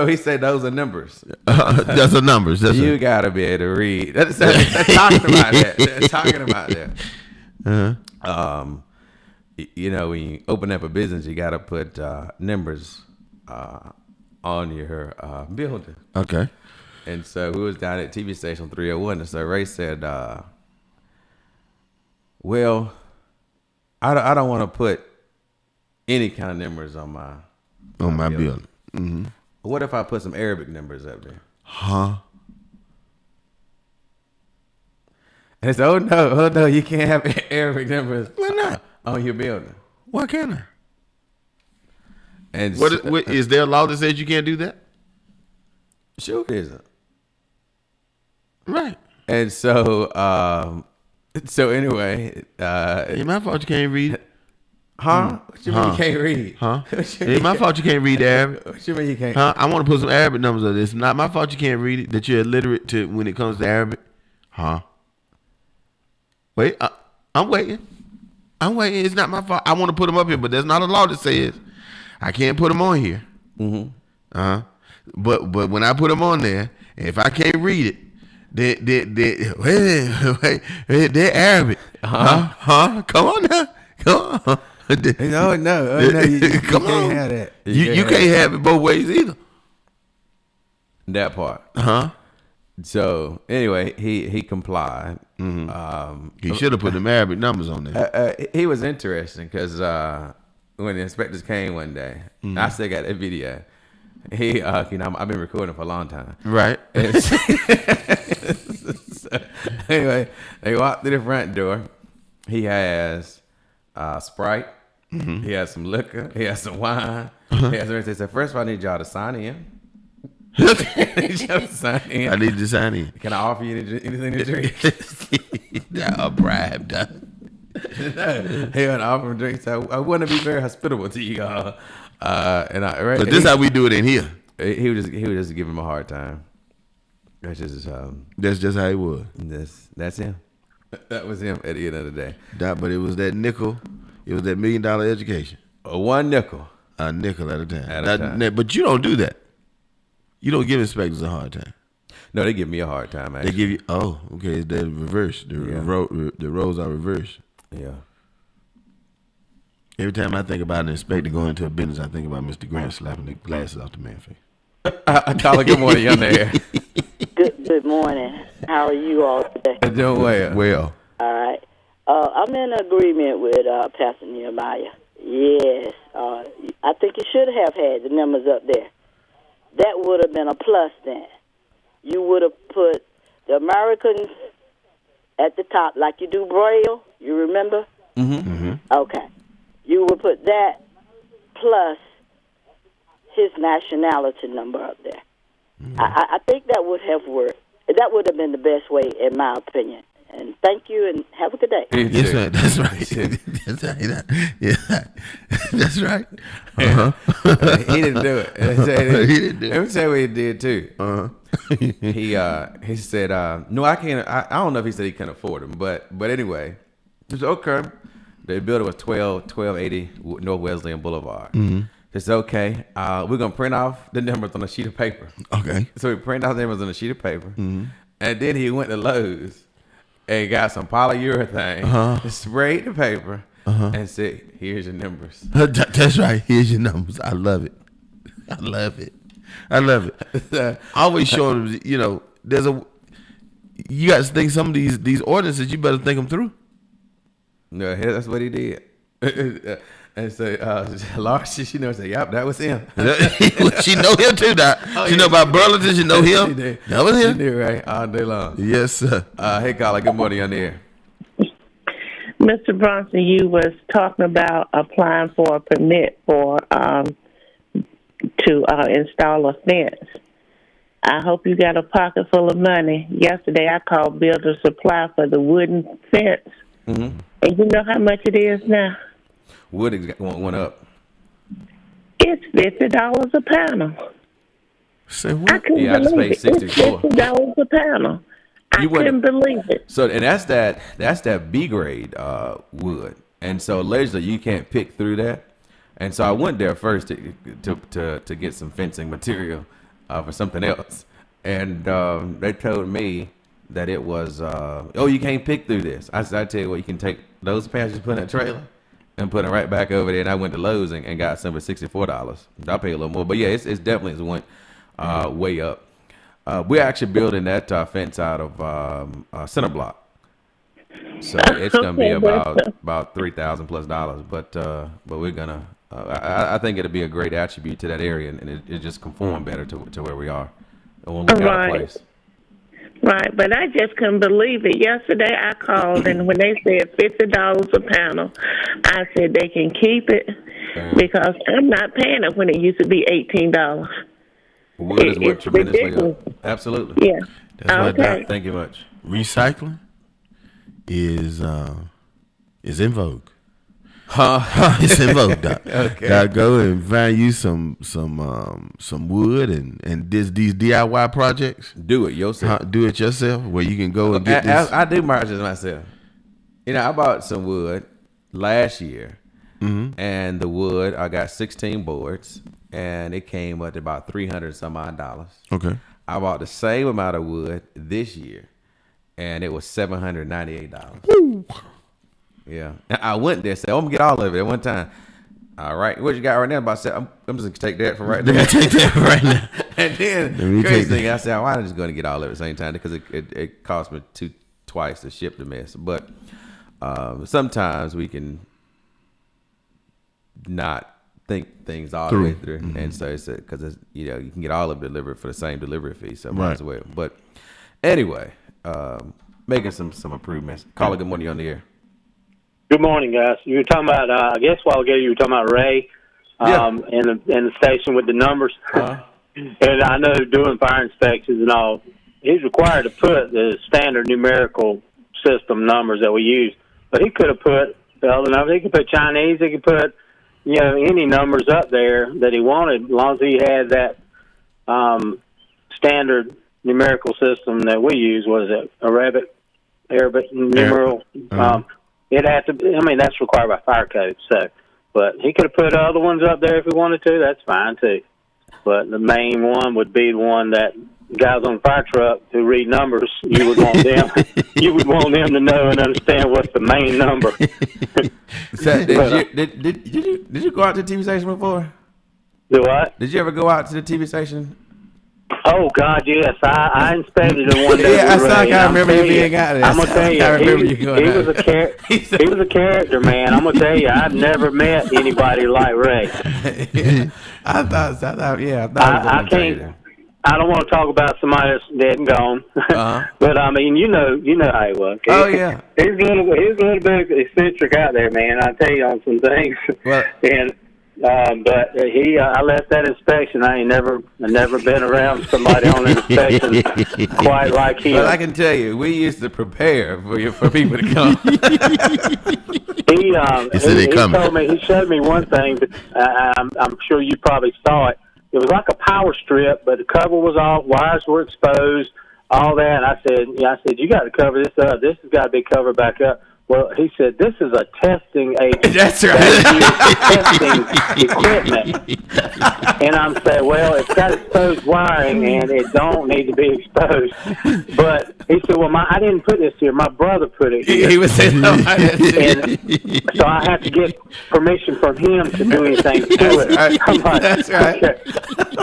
he said those are numbers. Those are numbers. You got to be able to read. That's talking about that. They're talking about that. Uh-huh. You know, when you open up a business, you got to put numbers on your building. Okay. And so we was down at TV station 301, and so Ray said, well, I don't want to put any kind of numbers on my building. Mm-hmm. What if I put some Arabic numbers up there? Huh? And it's oh no, you can't have Arabic numbers. Why not? On your building. Why can't I? And what is there a law that says you can't do that? Sure it isn't. Right. And so anyway, it's my fault you can't read it. Huh? What you mean you can't read? Huh? It's my fault you can't read Arabic. What you mean you can't? Huh? I want to put some Arabic numbers on this. It's not my fault you can't read it. That you're illiterate to when it comes to Arabic. Huh? Wait, I'm waiting. It's not my fault. I want to put them up here, but there's not a law that says I can't put them on here. Mm-hmm. But when I put them on there, if I can't read it, they're Arabic. Huh? Come on now. Come on. No, you come on. Can't have that. You can't have it both ways either. That part. Huh? So anyway, he complied. He should have put the Arabic numbers on there. He was interesting because when the inspectors came one day, I still got that video. He, I've been recording for a long time. Right. So, anyway, they walked through the front door. He has Sprite. He has some liquor. He has some wine. He has everything. They said, first of all, I need y'all to sign in. I need y'all to sign in. I need to sign in. Can I offer you anything to drink? A bribe, He would offer him drinks. I want to be very hospitable to you all. Right? But this is how we do it in here. He would just give him a hard time. That's just That's just how it was. That's him. That was him at the end of the day. But it was that nickel. It was that $1 million education. One nickel. A nickel at a time. But you don't do that. You don't give inspectors a hard time. No, they give me a hard time. Actually. They give you. Oh, okay. It's the reverse. The roles are reversed. Yeah. Every time I think about an inspector going into a business, I think about Mr. Grant slapping the glasses off the man's face. Tyler, good morning, young there. Good morning. How are you all today? Doing well. Well. All right. I'm in agreement with Pastor Nehemiah. Yes. I think you should have had the numbers up there. That would have been a plus then. You would have put the Americans at the top like you do Braille. You remember? Mm-hmm. Okay. You would put that plus his nationality number up there. Mm-hmm. I think that would have worked. That would have been the best way, in my opinion. And thank you, and have a good day. Yes, sir. That's right. That's right. Yeah, that's right. He didn't do it. He didn't do it. Let me tell you what he did too. He said, "No, I can't." I don't know if he said he couldn't afford them, but anyway, it's okay. The building was 1280 North Wesleyan Boulevard. Mm-hmm. It's okay. We're gonna print off the numbers on a sheet of paper. Okay. So he printed off the numbers on a sheet of paper, mm-hmm. and then he went to Lowe's and got some polyurethane, sprayed the paper, and said, "Here's your numbers." That's right. Here's your numbers. I love it. I love it. I always show them. You know, you got to think some of these ordinances. You better think them through. No, that's what he did. And so Laura, she knows. Say, "Yep, that was him." She know him too. She know about Burlington. She know him. She did. That was him. She did, right, all day long. Yes, sir. Hey, Carla. Good morning on the air. Mr. Bronson, you was talking about applying for a permit for to install a fence. I hope you got a pocket full of money. Yesterday, I called Builder Supply for the wooden fence, and you know how much it is now. Wood went up. It's $50 a panel. Say what? I couldn't I just believe paid it. It's $64. $50 a panel. I couldn't believe it. So, and that's that B grade wood, and so allegedly you can't pick through that. And so I went there first to get some fencing material for something else, and they told me that it was you can't pick through this. I said, I tell you what, you can take those pants you put in a trailer and put it right back over there. And I went to Lowe's and got some for $64. I paid a little more, but yeah, it's definitely went way up. We're actually building that fence out of center block, so it's gonna be about $3,000+ but we're gonna. I think it'll be a great attribute to that area, and it just conform better to where we are when we got a place. Right, but I just couldn't believe it. Yesterday I called, and when they said $50 a panel, I said they can keep it because I'm not paying it when it used to be $18. Wood is worth tremendously up. Absolutely. Yeah. That's okay. Thank you much. Recycling is in vogue. It's in vogue, Doc. Okay. Gotta go and find you some wood and these DIY projects. Do it yourself. Do it yourself, where you can go and get this. I do marches myself. You know, I bought some wood last year, and the wood, I got 16 boards, and it came up to about $300 some odd. Okay. I bought the same amount of wood this year, and it was $798. Ooh. Yeah, I went there, said, "I'm gonna get all of it at one time." All right, what you got right now? About I'm just gonna take that from right there. Let me take that right now. And then crazy thing, I said, why am I just going to get all of it at the same time? Because it cost me twice to ship the mess. But sometimes we can not think things all the way through, and so it's because you can get all of it delivered for the same delivery fee, so might as well. But anyway, making some improvements. Caller, good morning, you on the air. Good morning, guys. You were talking about, I guess a while ago you were talking about Ray, in the station with the numbers. And I know doing fire inspections and all, he's required to put the standard numerical system numbers that we use. But he could have put other numbers. He could put Chinese. He could put, any numbers up there that he wanted, as long as he had that standard numerical system that we use. What is it? Arabic numeral. It had to. That's required by fire code. So, but he could have put other ones up there if he wanted to. That's fine too. But the main one would be the one that guys on the fire truck who read numbers. You would want them. You would want them to know and understand what's the main number. So did you go out to the TV station before? Do what? Did you ever go out to the TV station? Oh God, yes. I inspected him one day. Yeah, I remember you being out there. I'm gonna tell you, I remember you going he was a character, man. I'm gonna tell you, I've never met anybody like Ray. I thought I can't. I don't want to talk about somebody that's dead and gone, but you know how he was. Oh yeah, he's a little bit eccentric out there, man. I tell you on some things, well, and. But I left that inspection. I never been around somebody on an inspection quite like him. Well, I can tell you, we used to prepare for people to come. He showed me one thing, but I'm sure you probably saw it. It was like a power strip, but the cover was off, wires were exposed, all that. And I said, you got to cover this up. This has got to be covered back up. Well, he said, this is a testing agent. That's right. Testing equipment. And I'm saying, well, it's got exposed wiring, and it don't need to be exposed. But he said, well, I didn't put this here. My brother put it here. He was saying, no, I didn't. So I have to get permission from him to do anything to it. Right. I'm like, that's right. Okay.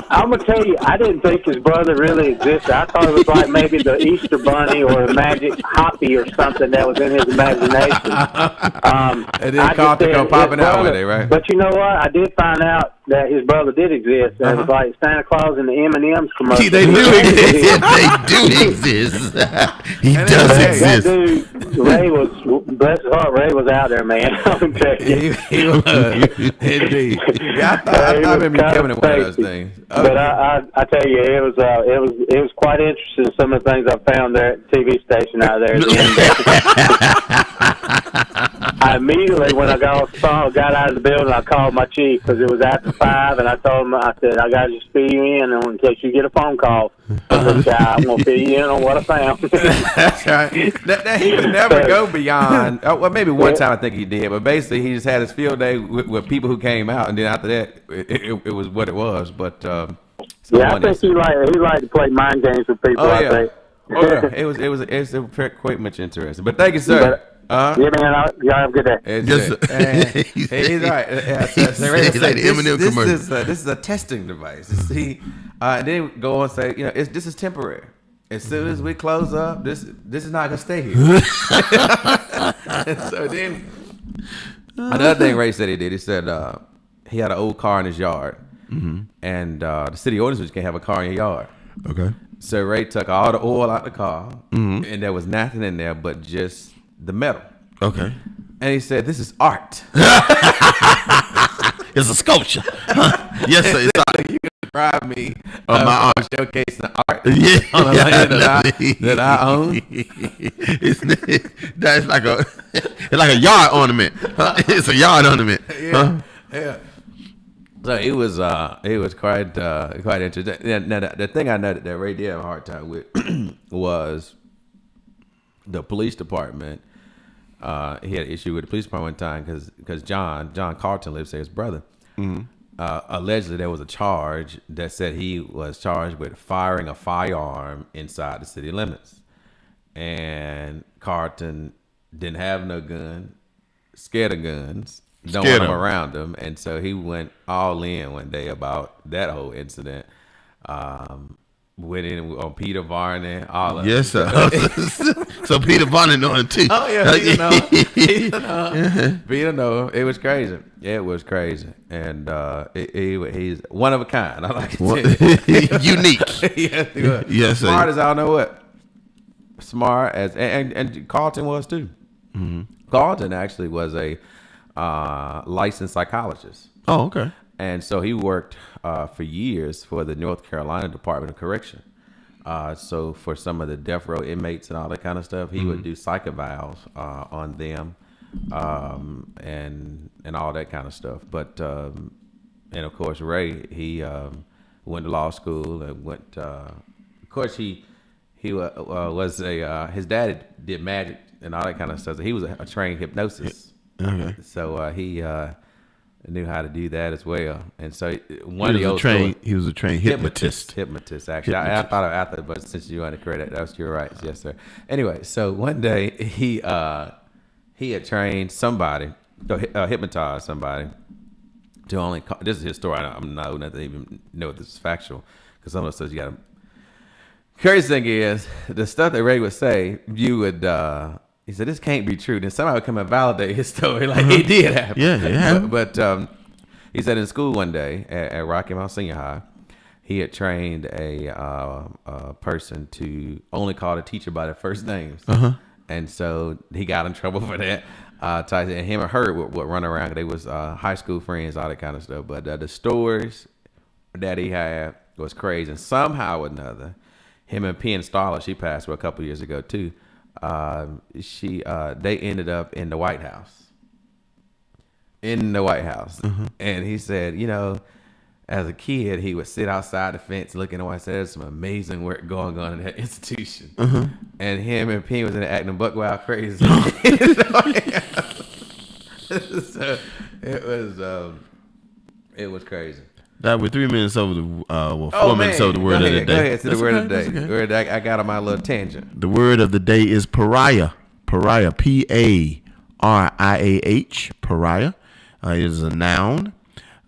I'm going to tell you, I didn't think his brother really existed. I thought it was like maybe the Easter Bunny or a magic hoppy or something that was in his imagination. And then Carter come popping out with it, right? But you know what? I did find out that his brother did exist. It was like Santa Claus and the M&M's commercial. They do exist. They do exist. He does exist. That dude, Ray was, bless his heart, Ray was out there, man. I'm telling you. He was. Indeed. Yeah, I remember you coming to one of those things. Okay. But I tell you, it was quite interesting, some of the things I found there at the TV station out there. I immediately, when I got out of the building, I called my chief because it was after 5, and I told him, I said, I got to just fill you in in case you get a phone call. I'm going to fill you in on what I found. That's right. He would never go beyond, well, maybe one time I think he did, but basically he just had his field day with people who came out, and then after that, it was what it was. But I think he liked to play mind games with people, I think. It was quite much interesting. But thank you, sir. Yeah, man. Y'all have a good day. He's right. This is a testing device. See, and then go on and say, this is temporary. As soon as we close up, this is not gonna stay here. So then, another thing Ray said he did. He said he had an old car in his yard, and the city ordinance was you can't have a car in your yard. Okay. So Ray took all the oil out the car, and there was nothing in there but just the metal. Okay. And he said, this is art. It's a sculpture. Yes, sir. It's art. You can describe me on my art. Showcasing the art on a land that I own. It's like a yard ornament. It's a yard ornament. Yeah. So it was quite interesting. Now the thing I noted that Ray did have a hard time with was the police department. He had an issue with the police department one time because John Carlton lives there, his brother. Allegedly, there was a charge that said he was charged with firing a firearm inside the city limits, and Carlton didn't have no gun, scared of guns, don't want them around him. And so he went all in one day about that whole incident. Went in on Peter Varney, all of Yes, sir. So Peter Varney know him too. Oh yeah, Peter know. It was crazy. Yeah, it was crazy, and he's one of a kind. I like it. Unique. Yes, smart as I don't know what. Smart as and Carlton was too. Mm-hmm. Carlton actually was a licensed psychologist. Oh, okay. And so he worked for years for the North Carolina Department of Correction. So for some of the death row inmates and all that kind of stuff, he would do psych evals on them and all that kind of stuff. But and of course Ray, he went to law school and went. Of course he was his dad did magic and all that kind of stuff. So he was a trained hypnosis. Okay. So he knew how to do that as well, and so he was a trained hypnotist. Hypnotist, actually. I thought of athlete, but since you want to correct that, you're right. Yes, sir. Anyway, so one day he had trained somebody, hypnotized somebody to only call, this is his story. I'm not even know if this is factual because some of the stuff you got to. Crazy thing is the stuff that Ray would say, you would. He said, this can't be true. Then somebody would come and validate his story like it did happen. Yeah. But he said in school one day at Rocky Mount Senior High, he had trained a person to only call the teacher by their first names. And so he got in trouble for that. And him and her would run around. They was high school friends, all that kind of stuff. But the stories that he had was crazy. And somehow or another, him and Penn Starler, she passed away a couple years ago too. They ended up in the White House. And he said, as a kid, he would sit outside the fence looking away and say, there's some amazing work going on in that institution. And him and Penn was in there acting buck wild crazy. So it was crazy. That we're 3 minutes over the 4 minutes over the word of the day. Go ahead to the word of the day. Okay. Word I got on my little tangent. The word of the day is pariah. Pariah, Pariah, pariah. It is a noun.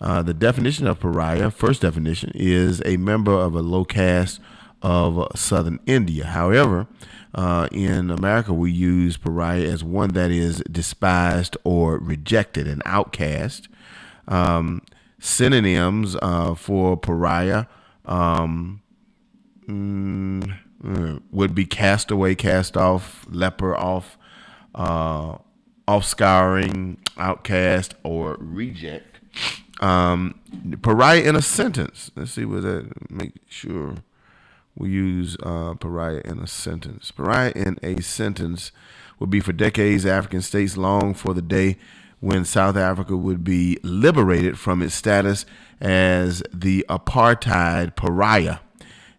The definition of pariah, first definition, is a member of a low caste of southern India. However, in America, we use pariah as one that is despised or rejected, an outcast. Synonyms for pariah would be castaway, cast off, leper off, off-scouring, outcast, or reject. Pariah in a sentence. Let's see what that, make sure we use pariah in a sentence. Pariah in a sentence would be, for decades, African states longed for the day when South Africa would be liberated from its status as the apartheid pariah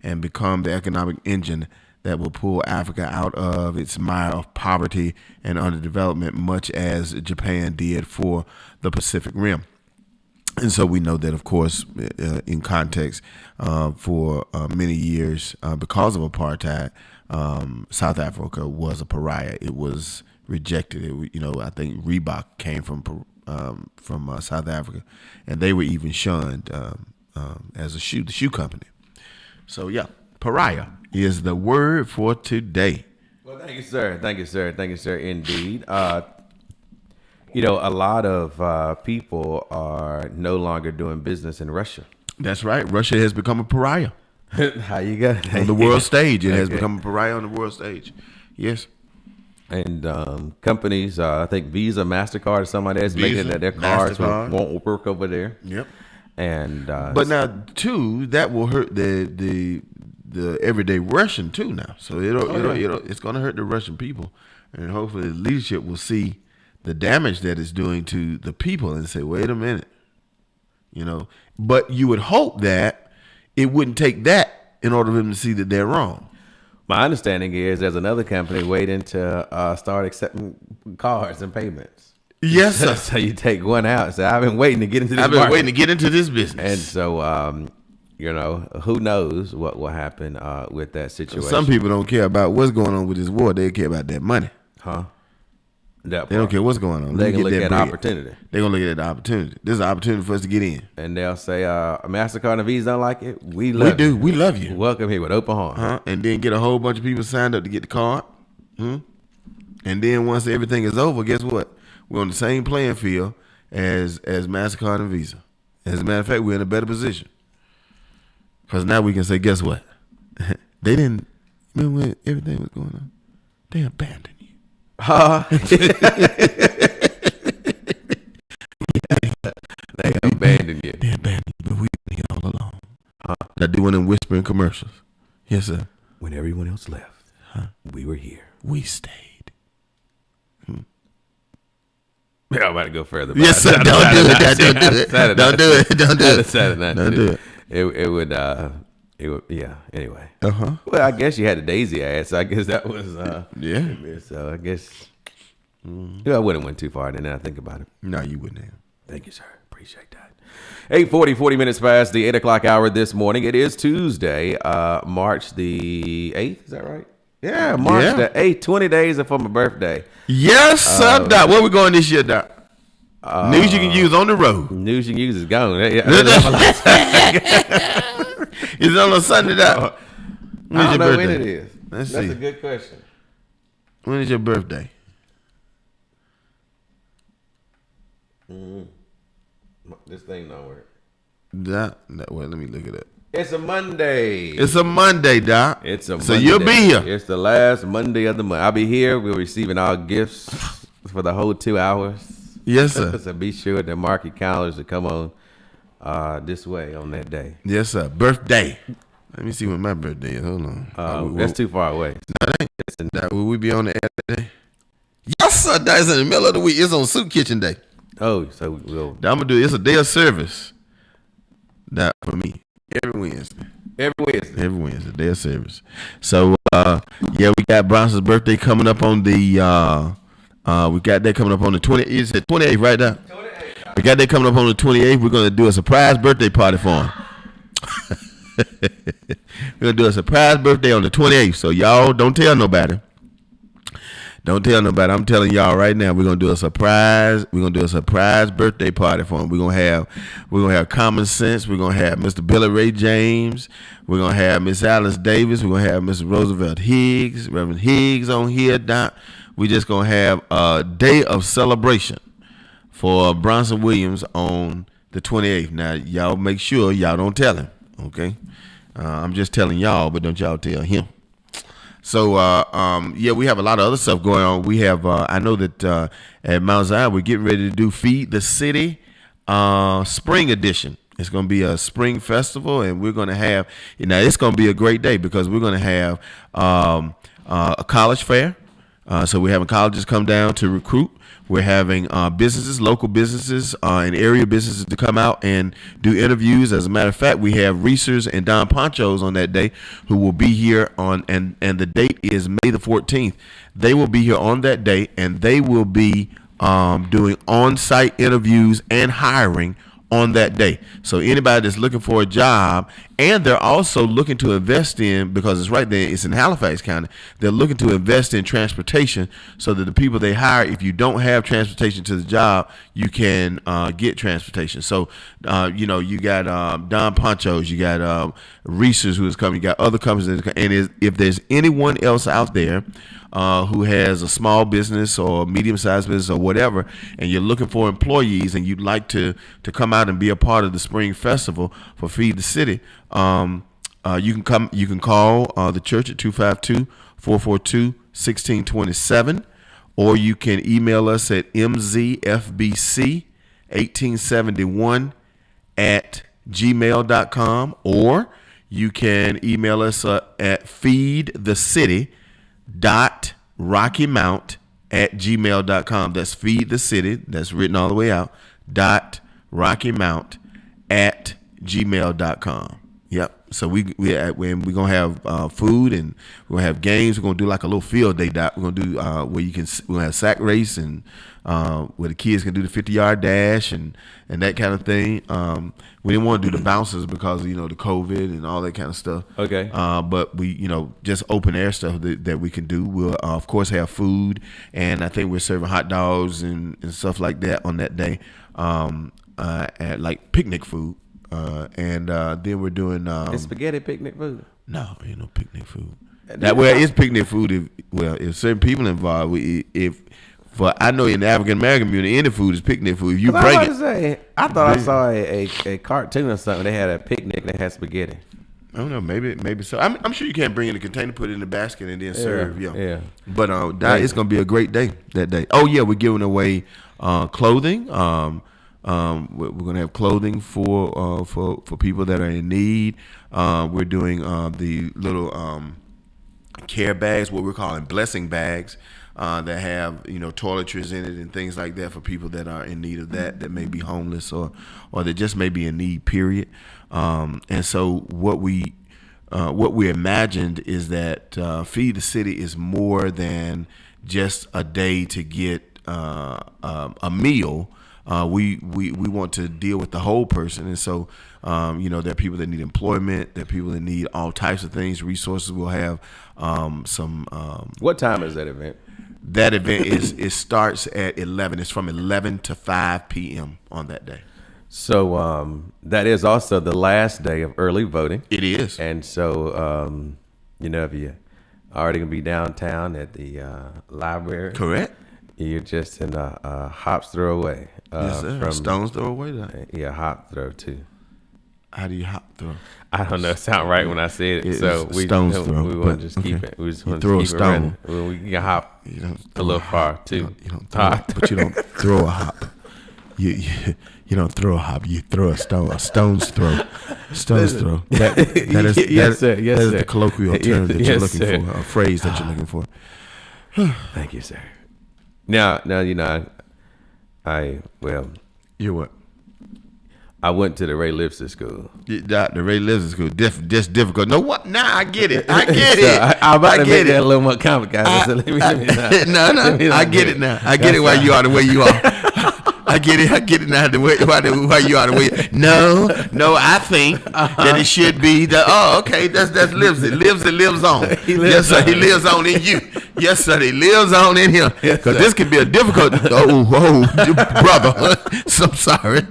and become the economic engine that will pull Africa out of its mire of poverty and underdevelopment, much as Japan did for the Pacific Rim. And so we know that, of course, in context, for many years, because of apartheid, South Africa was a pariah. It was rejected. I think Reebok came from South Africa, and they were even shunned as the shoe company. So yeah, pariah is the word for today. Well, thank you, sir. Thank you, sir. Thank you, sir. Indeed. A lot of people are no longer doing business in Russia. That's right. Russia has become a pariah. How you got it? On the world stage, it has become a pariah on the world stage. Yes. And companies, I think Visa, MasterCard, or something like that, is making it that their cards won't work over there. Yep. And but now too, that will hurt the everyday Russian too now. So it's going to hurt the Russian people, and hopefully the leadership will see the damage that it's doing to the people and say, wait a minute, But you would hope that it wouldn't take that in order for them to see that they're wrong. My understanding is there's another company waiting to start accepting cards and payments. Yes, sir. So you take one out and say, I've been waiting to get into this business. And so, who knows what will happen with that situation. Some people don't care about what's going on with this war. They care about that money. Huh? That They don't care what's going on. They can look at bread. opportunity. They're going to look at the opportunity. This is an opportunity for us to get in. And they'll say, MasterCard and Visa don't like it. We love you. We love you. Welcome here with open arms. And then get a whole bunch of people signed up to get the card. And then once everything is over, guess what? We're on the same playing field as MasterCard and Visa. As a matter of fact, we're in a better position. Because now we can say, guess what? They didn't, remember when everything was going on? They abandoned you. They abandoned you. They abandoned you, but we've been here all along. Now do one of them whispering commercials. Yes, sir. When everyone else left, we were here. We stayed. I'm about to go further. Yes, sir. Don't do it. Don't do it. Don't do it. Don't do it. It would. Yeah. Anyway. Well, I guess you had the Daisy ad, so I guess that was. Yeah. So I guess. I wouldn't went too far. Then I think about it. No, you wouldn't have. Thank you, sir. Appreciate that. 8:40, 40 minutes past the 8 o'clock hour this morning. It is Tuesday, March the 8th. Is that right? Yeah, March the 8th. 20 days before my birthday. Yes, sir, Doc. Where we going this year, Doc? News you can use on the road. News you can use is gone. It's on a Sunday, Doc. I don't know when it is. That's a good question. When is your birthday? This thing don't work. Doc, well, let me look it up. It's a Monday. It's a Monday, Doc. It's a Monday. So you'll be here. It's the last Monday of the month. I'll be here. We're receiving our gifts for the whole 2 hours. Yes, sir. So be sure to mark your calendars to come on this way on that day. Yes, sir. Birthday. Let me see when my birthday is. Hold on. That's too far away. No, it ain't. Will we be on the air today? Yes, sir. That's in the middle of the week. It's on Soup Kitchen Day. Oh, so we'll. I'm going to do it. It's a day of service. That for me. Every Wednesday. Every Wednesday, day of service. So, we got Bronson's birthday coming up on the, we got that coming up on the 20th. Is it 28th, right now? 28th. We got that coming up on the 28th. We're going to do a surprise birthday party for him. We're going to do a surprise birthday on the 28th. So, y'all don't tell nobody. Don't tell nobody. I'm telling y'all right now, we're gonna do a surprise. We're gonna do a surprise birthday party for him. We're gonna have Common Sense. We're gonna have Mr. Billy Ray James. We're gonna have Miss Alice Davis. We're gonna have Mr. Roosevelt Higgs, Reverend Higgs on here. Doc. We're just gonna have a day of celebration for Bronson Williams on the 28th. Now, y'all make sure y'all don't tell him. Okay, I'm just telling y'all, but don't y'all tell him. So, we have a lot of other stuff going on. We have, I know that at Mount Zion, we're getting ready to do Feed the City Spring Edition. It's going to be a spring festival, and we're going to have, it's going to be a great day because we're going to have a college fair. So we're having colleges come down to recruit. We're having businesses, local businesses, and area businesses to come out and do interviews. As a matter of fact, we have Reesers and Don Ponchos on that day who will be here and the date is May the 14th. They will be here on that day, and they will be doing on-site interviews and hiring on that day. So anybody that's looking for a job, and they're also looking to invest in, because it's right there, it's in Halifax County, they're looking to invest in transportation so that the people they hire, if you don't have transportation to the job, you can get transportation. So, you got Don Ponchos, you got Reese's who is coming, you got other companies that are coming, and if there's anyone else out there who has a small business or medium-sized business or whatever, and you're looking for employees and you'd like to come out and be a part of the Spring Festival for Feed the City, you can call the church at 252-442-1627, or you can email us at mzfbc1871@gmail.com, or you can email us at feedthecity.rockymount@gmail.com. That's Feed the City, that's written all the way out, .rockymount@gmail.com. Yep. So we're gonna have food, and we're gonna have games. We're gonna do like a little field day. We're gonna do we'll have sack race, and where the kids can do the 50-yard dash and that kind of thing. We didn't want to do the bouncers because of, the COVID and all that kind of stuff. Okay. But we just open air stuff that we can do. We'll of course have food, and I think we're serving hot dogs and stuff like that on that day, at like picnic food. And then we're doing Is spaghetti picnic food? No, ain't no picnic food. It's picnic food if certain people involved. I know in the African American community, any food is picnic food. If you bring it, I thought I saw a cartoon or something. They had a picnic. They had spaghetti. I don't know, maybe so. I'm sure you can bring in a container, put it in the basket, and then serve. Yeah. But it's gonna be a great day that day. Oh yeah, we're giving away clothing. We're gonna have clothing for people that are in need. We're doing the little care bags, what we're calling blessing bags, that have toiletries in it and things like that for people that are in need of that may be homeless or that just may be in need. Period. And so what we imagined is that Feed the City is more than just a day to get a meal. We want to deal with the whole person, and so there are people that need employment, there are people that need all types of things, resources. We'll have some. What time is that event? That event it starts at 11. It's from 11 to 5 p.m. on that day. So that is also the last day of early voting. It is, and so if you already gonna be downtown at the library, correct. You're just in a hop's throw away. Yes, sir. From stone's throw away. Yeah, hop throw too. How do you hop throw? I don't know. It sound right when I said it. So we stone's throw. We want to just keep it. We just want to keep a stone. It running. We can hop a little far too. You don't throw, but you don't throw a hop. You don't throw a hop. You throw a stone. A stone's throw. Stone's throw. That is yes, sir. Yes, that sir. is the colloquial term that you're looking sir. for. A phrase that you're looking for. Thank you, sir. Now, You're what? I went to the Ray Lipsett School. The Ray Lipsett School, just difficult. No, what? Nah, I get it. I get it. I'm about to make that a little more complicated. No, I get it now. I get it why you are the way you are. I get it now. Why you are the way. No. I think that it should be the. Oh, okay. That's Lipsett. Lipsett lives on. Yes, sir. He lives on in you. Yes, sir. He lives on in him. Because this could be a difficult. Brother. So sorry.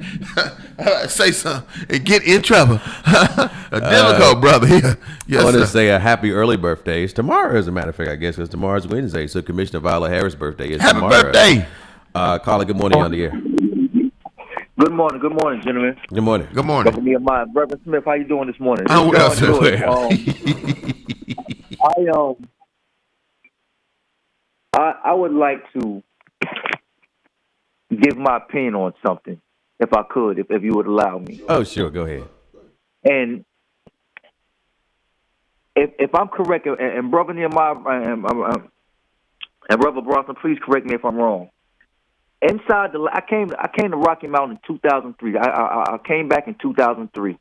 Say something and get in trouble. A difficult brother here. Yes, I want to sir. say a happy early birthday. It's tomorrow, as a matter of fact, I guess, because tomorrow's Wednesday. So Commissioner Viola Harris' birthday is Happy tomorrow. birthday. Carla, good morning on the air. Good morning, gentlemen. Good morning. Good morning. Brother Nehemiah, Brother Smith, how you doing this morning? I'm well, sir. I would like to give my opinion on something, if I could, if you would allow me. Oh, sure. Go ahead. And if I'm correct, and Brother Nehemiah and Brother Bronson, please correct me if I'm wrong. I came to Rocky Mountain in 2003. I came back in 2003.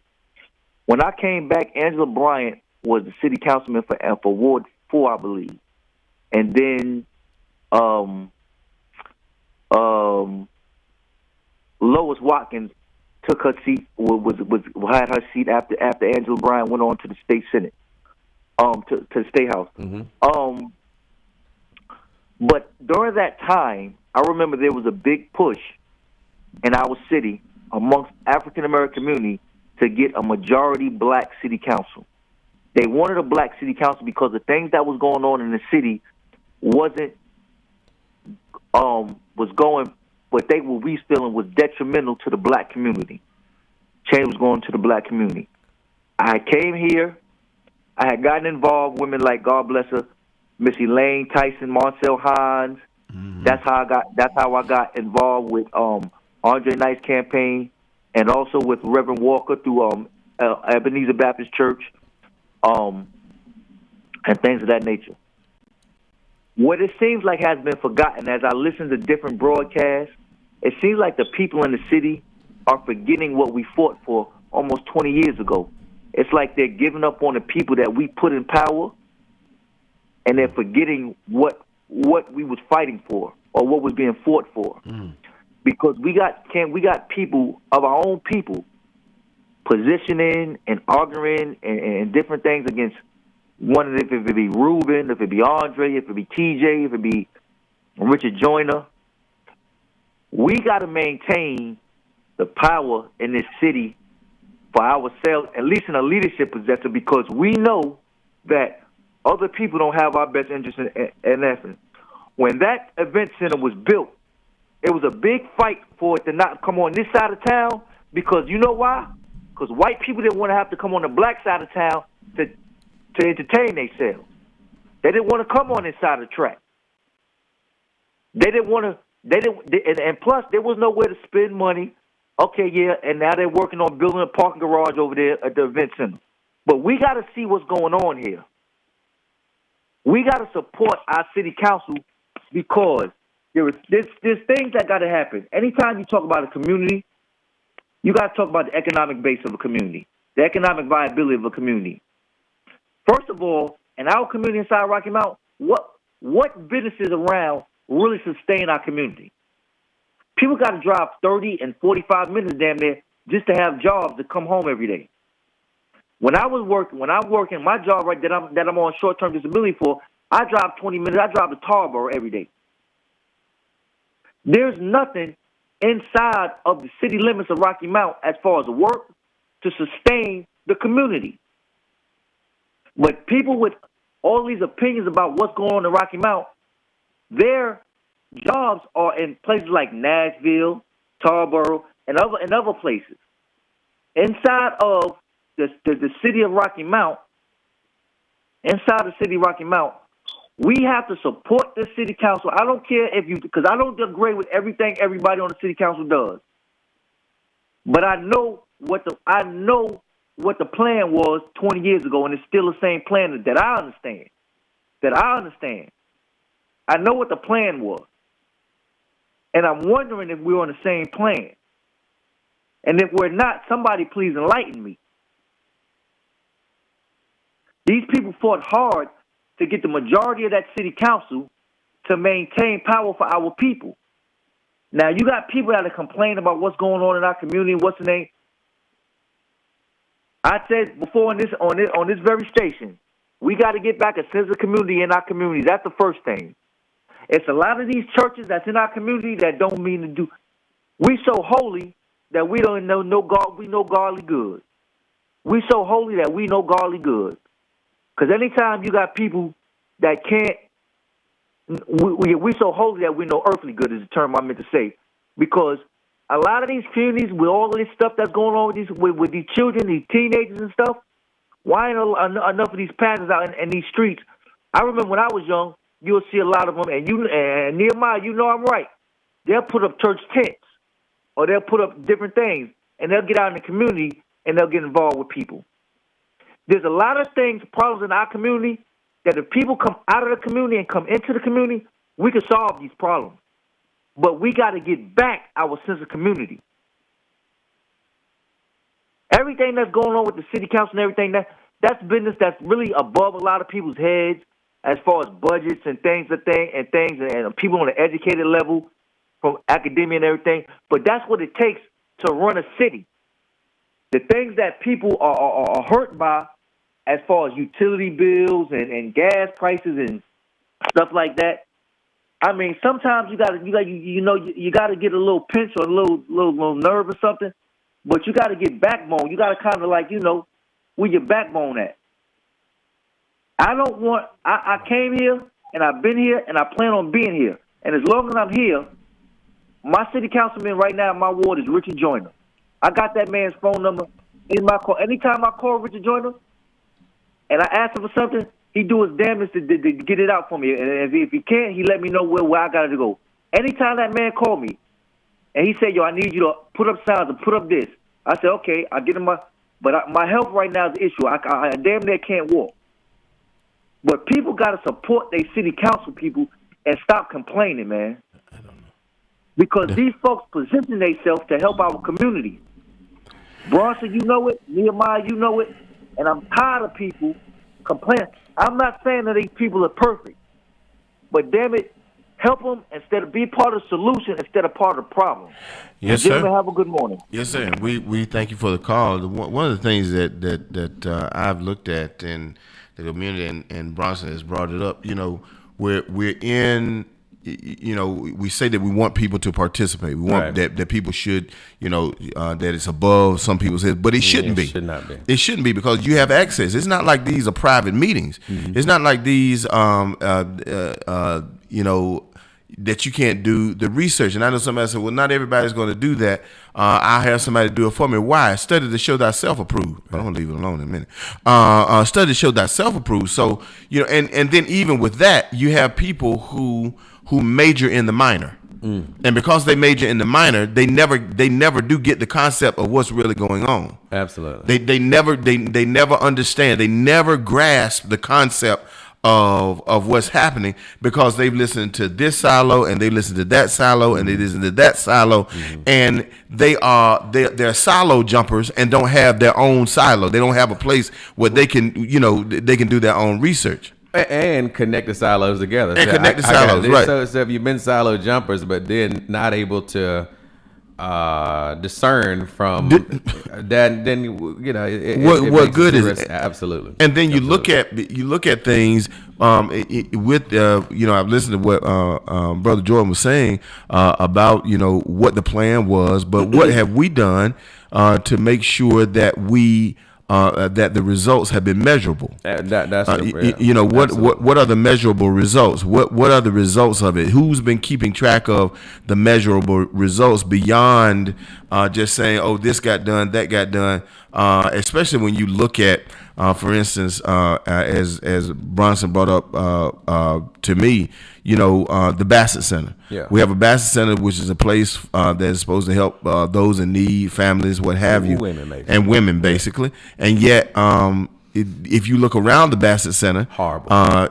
When I came back, Angela Bryant was the city councilman for Ward 4, I believe, and then Lois Watkins took her seat. Had her seat after Angela Bryant went on to the state senate, to the state house. Mm-hmm. But during that time, I remember there was a big push in our city amongst African American community to get a majority black city council. They wanted a black city council because the things that was going on in the city what they were feeling was detrimental to the black community. Change was going to the black community. I came here. I had gotten involved. Women like, God bless her, Miss Elaine Tyson, Marcel Hines. Mm-hmm. That's how I got involved with Andre Knight's campaign, and also with Reverend Walker through Ebenezer Baptist Church, and things of that nature. What it seems like has been forgotten as I listen to different broadcasts, it seems like the people in the city are forgetting what we fought for almost 20 years ago. it's like they're giving up on the people that we put in power, and they're forgetting what we was fighting for or what was being fought for. Because we got people of our own people positioning and arguing and different things against one, if it be Ruben, if it be Andre, if it be TJ, if it be Richard Joyner. We got to maintain the power in this city for ourselves, at least in a leadership position, because we know that other people don't have our best interest in essence. When that event center was built, it was a big fight for it to not come on this side of town, because you know why? Because white people didn't want to have to come on the black side of town to entertain themselves. They didn't want to come on this side of the track. They didn't want to. And plus, there was nowhere to spend money. Okay, yeah, and now they're working on building a parking garage over there at the event center. But we got to see what's going on here. We got to support our city council, because there's things that got to happen. Anytime you talk about a community, you got to talk about the economic base of a community, the economic viability of a community. First of all, in our community inside Rocky Mount, what businesses around really sustain our community? People got to drive 30 and 45 minutes damn near just to have jobs to come home every day. When I'm working my job that I'm on short-term disability for, I drive 20 minutes. I drive to Tarboro every day. There's nothing inside of the city limits of Rocky Mount as far as work to sustain the community. But people with all these opinions about what's going on in Rocky Mount, their jobs are in places like Nashville, Tarboro, and other places. Inside of the city of Rocky Mount, we have to support the city council. I don't care because I don't agree with everything everybody on the city council does. But I know what the plan was 20 years ago, and it's still the same plan that I understand. I know what the plan was. And I'm wondering if we're on the same plan. And if we're not, somebody please enlighten me. These people fought hard to get the majority of that city council to maintain power for our people. Now, you got people that are complaining about what's going on in our community, what's the name. I said before on this very station, we got to get back a sense of community in our community. That's the first thing. It's a lot of these churches that's in our community that don't mean to do. We so holy that we don't know no God. We know godly good. We so holy that we know godly good. Because anytime you got people that can't, we so holy that we know earthly good is the term I meant to say. Because a lot of these communities with all of this stuff that's going on with these children, these teenagers and stuff, why ain't enough of these pastors out in these streets? I remember when I was young, you'll see a lot of them, and Nehemiah, you know I'm right. They'll put up church tents, or they'll put up different things, and they'll get out in the community, and they'll get involved with people. There's a lot of problems in our community, that if people come out of the community and come into the community, we can solve these problems. But we got to get back our sense of community. Everything that's going on with the city council and everything, that's business that's really above a lot of people's heads as far as budgets and things and people on the educated level from academia and everything. But that's what it takes to run a city. The things that people are hurt by as far as utility bills and gas prices and stuff like that. I mean, sometimes you gotta get a little pinch or a little nerve or something, but you gotta get backbone. You gotta kind of where your backbone at. I came here and I've been here and I plan on being here. And as long as I'm here, my city councilman right now in my ward is Richard Joyner. I got that man's phone number in my call. Anytime I call Richard Joyner and I ask him for something, he do his damnedest to get it out for me. And if he can't, he let me know where I got to go. Anytime that man called me and he said, yo, I need you to put up signs and put up this. I said, okay, I'll get him my health right now is an issue. I damn near can't walk. But people got to support their city council people and stop complaining, man. I don't know. Because these folks position themselves to help our community. Bronson, you know it. Nehemiah, you know it. And I'm tired of people complaining. I'm not saying that these people are perfect, but damn it, help them instead of be part of the solution instead of part of the problem. Yes, Gentlemen, sir. have a good morning. Yes, sir. We thank you for the call. One of the things that I've looked at in the community, and Bronson has brought it up. We're in. We say that we want people to participate. We want that people should, that it's above some people's heads, but it shouldn't be. It should not be. It shouldn't be because you have access. It's not like these are private meetings. Mm-hmm. It's not like these, that you can't do the research. And I know somebody said, well, not everybody's going to do that. I'll have somebody do it for me. Why? Study to show thyself approved. But I'm going to leave it alone in a minute. Study to show thyself approved. So, and then even with that, you have people who major in the minor. And because they major in the minor, they never do get the concept of what's really going on. Absolutely. They never understand. They never grasp the concept of what's happening because they've listened to this silo and they listen to that silo and they listen to that silo, and they're silo jumpers and don't have their own silo. They don't have a place where they can do their own research. And connect the silos together. And connect the silos, right. So if you've been silo jumpers, but then not able to discern from that, then what good is it? Absolutely. And then you look at things with I've listened to what Brother Jordan was saying about what the plan was, but what have we done to make sure that we that the results have been measurable. What are the measurable results? What are the results of it? Who's been keeping track of the measurable results beyond just saying, oh, this got done, that got done? Especially when you look at, for instance, as Bronson brought up to me, the Bassett Center. Yeah. We have a Bassett Center, which is a place that is supposed to help those in need, families, what have you, women, basically. And yet, if you look around the Bassett Center, horrible.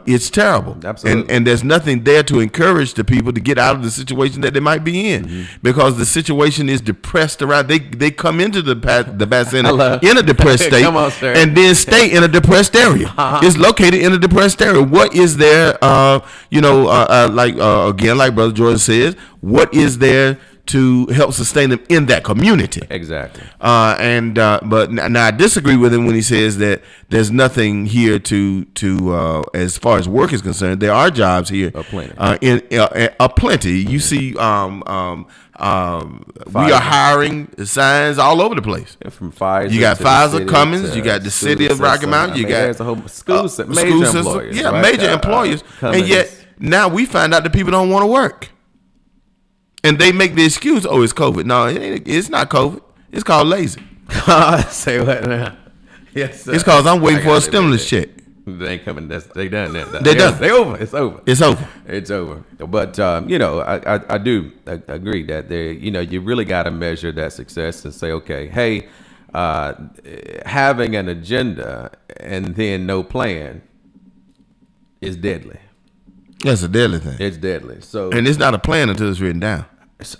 It's terrible. Absolutely. And there's nothing there to encourage the people to get out of the situation that they might be in, because the situation is depressed around. They come into the Bassett Center in a depressed state, Come on, sir. and then stay in a depressed area. It's located in a depressed area. What is there? Again, like Brother Jordan says, what is there to help sustain them in that community? Exactly. But now I disagree with him when he says that there's nothing here to as far as work is concerned. There are jobs here. Plenty. You see, we are hiring signs all over the place. Yeah, from Pfizer. You got Pfizer, Cummins. You got the city of Rocky Mountain. You got there's a whole school system, major employers. Yeah, major employers. And yet now we find out that people don't want to work. And they make the excuse, oh, it's COVID. No, it's not COVID. It's called lazy. Say what now? Yes, sir. It's cause I'm waiting for a stimulus check. They ain't coming. They done that. They done. They over. It's over. It's over. It's over. But I do agree that you really got to measure that success and say, okay, hey, having an agenda and then no plan is deadly. That's a deadly thing. It's deadly. So, and it's not a plan until it's written down.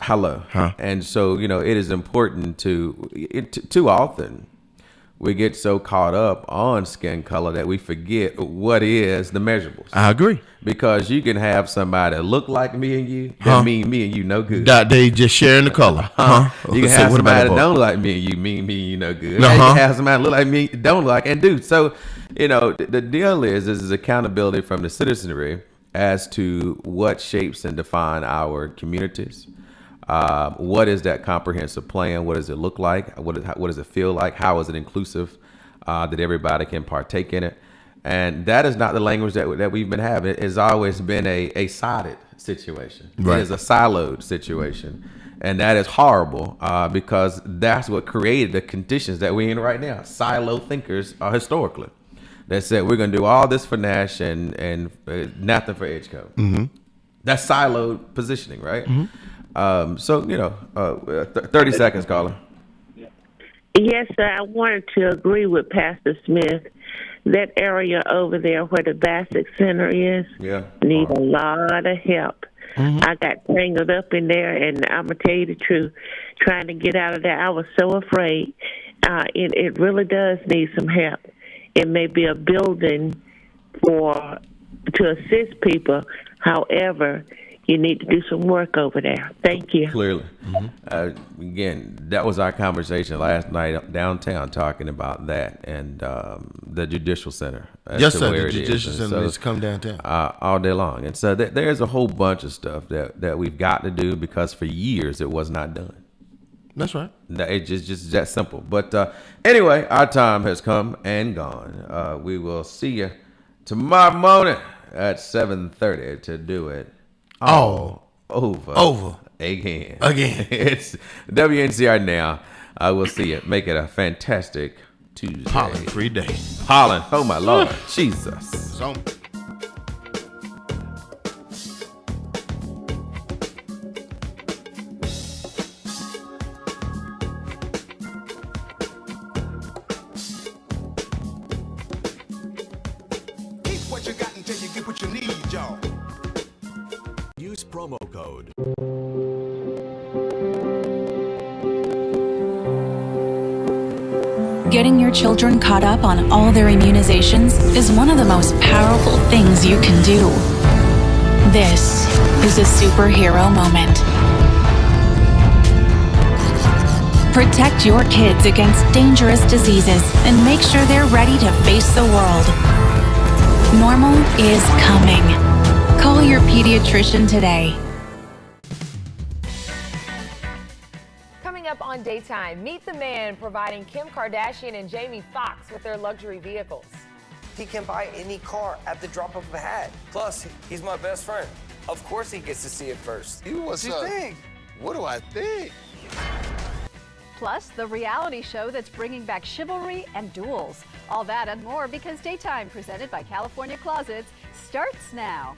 Hello. And so, it is important too often we get so caught up on skin color that we forget what is the measurables. I agree. Because you can have somebody look like me and you, that mean me and you no good. They just sharing the color. You can have somebody that don't like me and you, me and you no good. You can have somebody look like me, don't like and do. So, the deal is accountability from the citizenry as to what shapes and define our communities. What is that comprehensive plan? What does it look like? What does it feel like? How is it inclusive that everybody can partake in it? And that is not the language that we've been having. It has always been a sided situation. Right. It is a siloed situation. And that is horrible because that's what created the conditions that we're in right now. Silo thinkers historically. That said, we're going to do all this for Nash and nothing for Edgecombe. Mm-hmm. That's siloed positioning, right? Mm-hmm. 30 seconds, caller. Yes, sir. I wanted to agree with Pastor Smith. That area over there where the Bassett Center is needs a lot of help. Mm-hmm. I got tangled up in there, and I'm going to tell you the truth. Trying to get out of there, I was so afraid. It really does need some help. It may be a building to assist people. However, you need to do some work over there. Thank you. Clearly. Again, that was our conversation last night downtown, talking about that and the Judicial Center. Yes, sir. The Judicial Center needs to come downtown. All day long. And so there's a whole bunch of stuff that we've got to do, because for years it was not done. That's right. It's just that simple. But anyway, our time has come and gone. We will see you tomorrow morning at 7:30 to do it all over again. It's WNCR Now. I will see you. Make it a fantastic Tuesday. Pollen-free day. Pollen. Oh, my Lord. Jesus. So. What you got until you get what you need, y'all. Use promo code. Getting your children caught up on all their immunizations is one of the most powerful things you can do. This is a superhero moment. Protect your kids against dangerous diseases and make sure they're ready to face the world. Normal is coming. Call your pediatrician today. Coming up on Daytime, meet the man providing Kim Kardashian and Jamie Foxx with their luxury vehicles. He can buy any car at the drop of a hat. Plus, he's my best friend. Of course he gets to see it first. What do you think? What do I think? Plus, the reality show that's bringing back chivalry and duels. All that and more, because Daytime, presented by California Closets, starts now.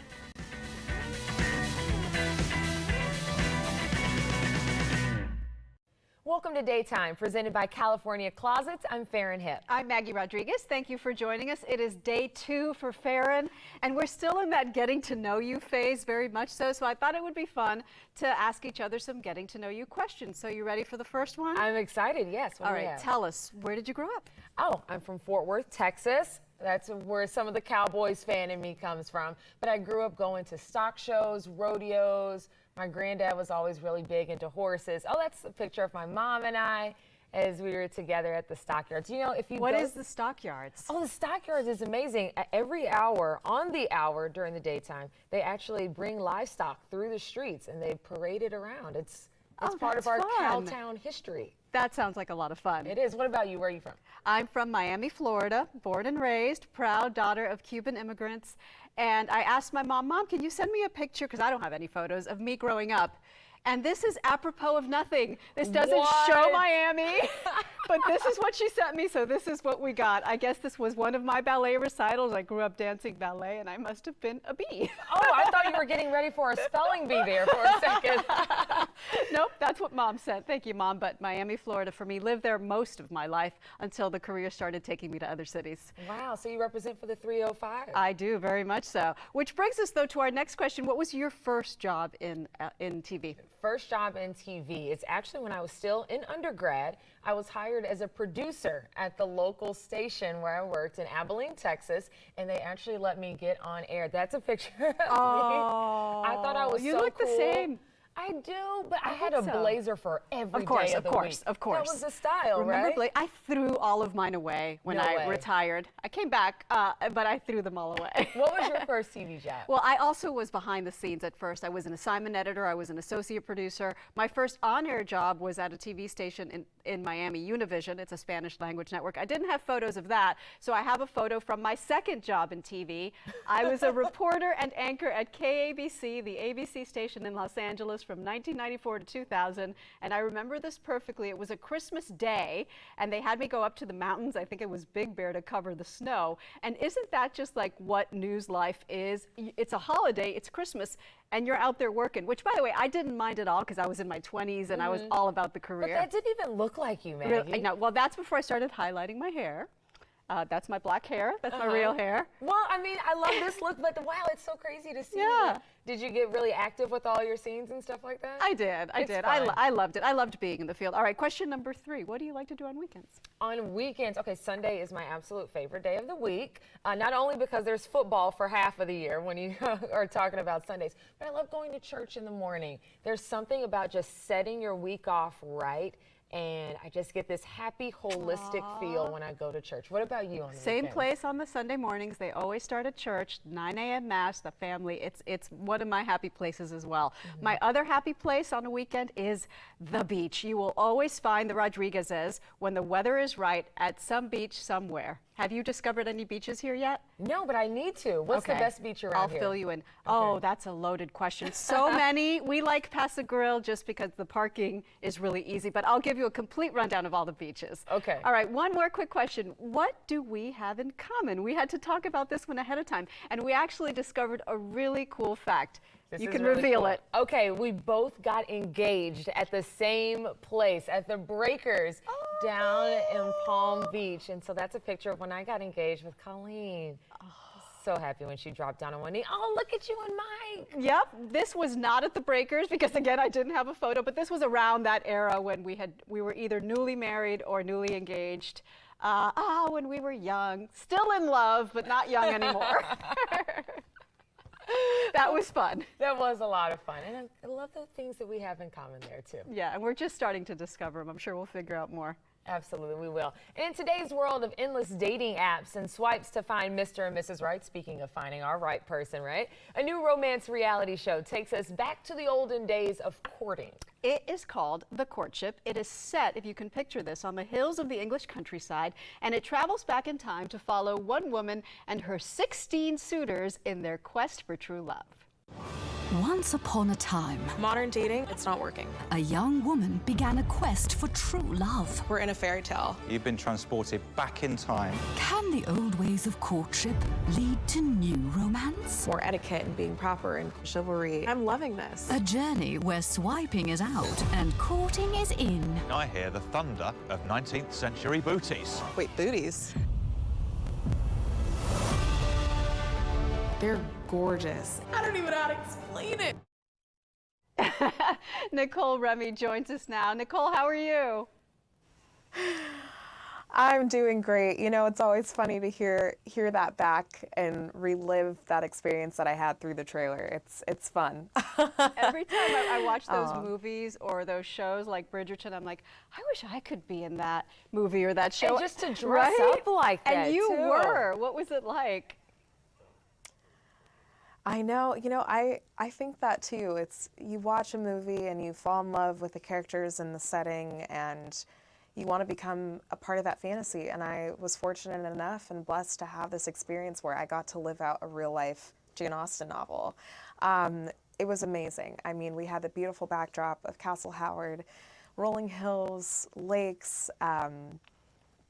Welcome to Daytime, presented by California Closets. I'm Farron Hipp. I'm Maggie Rodriguez. Thank you for joining us. It is day 2 for Farron, and we're still in that getting to know you phase, very much so. So I thought it would be fun to ask each other some getting to know you questions. So you ready for the first one? I'm excited, yes. All right, tell us, where did you grow up? Oh, I'm from Fort Worth, Texas. That's where some of the Cowboys fan in me comes from. But I grew up going to stock shows, rodeos. My granddad was always really big into horses. Oh, that's a picture of my mom and I as we were together at the stockyards. You know, if you What is the stockyards? Oh, the stockyards is amazing. Every hour, on the hour during the daytime, they actually bring livestock through the streets and they parade it around. It's part of our Cowtown history. That sounds like a lot of fun. It is. What about you? Where are you from? I'm from Miami, Florida, born and raised, proud daughter of Cuban immigrants. And I asked my mom, can you send me a picture, because I don't have any photos, of me growing up. And this is apropos of nothing. This doesn't show Miami, but this is what she sent me, so this is what we got. I guess this was one of my ballet recitals. I grew up dancing ballet, and I must have been a bee. Oh, I thought you were getting ready for a spelling bee there for a second. Nope, that's what Mom said. Thank you, Mom. But Miami, Florida, for me, lived there most of my life until the career started taking me to other cities. Wow, so you represent for the 305. I do, very much so. Which brings us, though, to our next question. What was your first job in TV? First job in TV. It's actually when I was still in undergrad. I was hired as a producer at the local station where I worked in Abilene, Texas, and they actually let me get on air. That's a picture of me. I thought I was you so look cool. the same. I do, but I had a blazer for every day of the week. Of course. That was the style, Remember, right? I threw all of mine away when I retired. I came back, but I threw them all away. What was your first TV job? Well, I also was behind the scenes at first. I was an assignment editor. I was an associate producer. My first on-air job was at a TV station in Miami, Univision. It's a Spanish language network. I didn't have photos of that, so I have a photo from my second job in TV. I was a reporter and anchor at KABC, the ABC station in Los Angeles, from 1994 to 2000, and I remember this perfectly. It was a Christmas day, and they had me go up to the mountains. I think it was Big Bear, to cover the snow. And isn't that just like what news life is? It's a holiday, it's Christmas, and you're out there working, which, by the way, I didn't mind at all because I was in my 20s and I was all about the career. But that didn't even look like you, Maggie. Really, no, well, that's before I started highlighting my hair. That's my black hair. That's my real hair. Well, I mean, I love this look, but wow, it's so crazy to see. Yeah. Did you get really active with all your scenes and stuff like that? I did. I loved it. I loved being in the field. All right, question number 3. What do you like to do on weekends? On weekends, okay, Sunday is my absolute favorite day of the week. Not only because there's football for half of the year when you are talking about Sundays, but I love going to church in the morning. There's something about just setting your week off right, and I just get this happy, holistic feel when I go to church. What about you on the Same weekends? place on the Sunday mornings. They always start at church, 9 a.m. Mass, the family. It's one of my happy places as well. My other happy place on a weekend is the beach. You will always find the Rodriguezes when the weather is right at some beach somewhere. Have you discovered any beaches here yet? No, but I need to. What's the best beach around here? I'll fill you in. Oh, that's a loaded question. So many. We like Paso Grill just because the parking is really easy, but I'll give you a complete rundown of all the beaches. Okay. All right, one more quick question. What do we have in common? We had to talk about this one ahead of time, and we actually discovered a really cool fact. You can really reveal cool. it. Okay, we both got engaged at the same place, at the Breakers down in Palm Beach. And so that's a picture of when I got engaged with Colleen. So happy when she dropped down on one knee. Oh, look at you and Mike. Yep, this was not at the Breakers because, again, I didn't have a photo, but this was around that era when we were either newly married or newly engaged. When we were young, still in love, but not young anymore. That was fun. That was a lot of fun. And I love the things that we have in common there, too. Yeah, and we're just starting to discover them. I'm sure we'll figure out more. Absolutely, we will. And in today's world of endless dating apps and swipes to find Mr. and Mrs. Right, speaking of finding our right person, right? A new romance reality show takes us back to the olden days of courting. It is called The Courtship. It is set, if you can picture this, on the hills of the English countryside, and it travels back in time to follow one woman and her 16 suitors in their quest for true love. Once upon a time, modern dating, it's not working. A young woman began a quest for true love. We're in a fairy tale. You've been transported back in time. Can the old ways of courtship lead to new romance? More etiquette and being proper and chivalry. I'm loving this. A journey where swiping is out and courting is in. I hear the thunder of 19th century booties. Wait, booties? They're gorgeous. I don't even know how to explain it. Nicole Remy joins us now. Nicole, how are you? I'm doing great. You know, it's always funny to hear that back and relive that experience that I had through the trailer. It's fun. Every time I watch those movies or those shows like Bridgerton, I'm like, I wish I could be in that movie or that show. And just to dress up like that, And you too. were. What was it like? I know, you know, I think that too. It's, you watch a movie and you fall in love with the characters and the setting and you want to become a part of that fantasy. And I was fortunate enough and blessed to have this experience where I got to live out a real life Jane Austen novel. It was amazing. I mean, we had the beautiful backdrop of Castle Howard, rolling hills, lakes,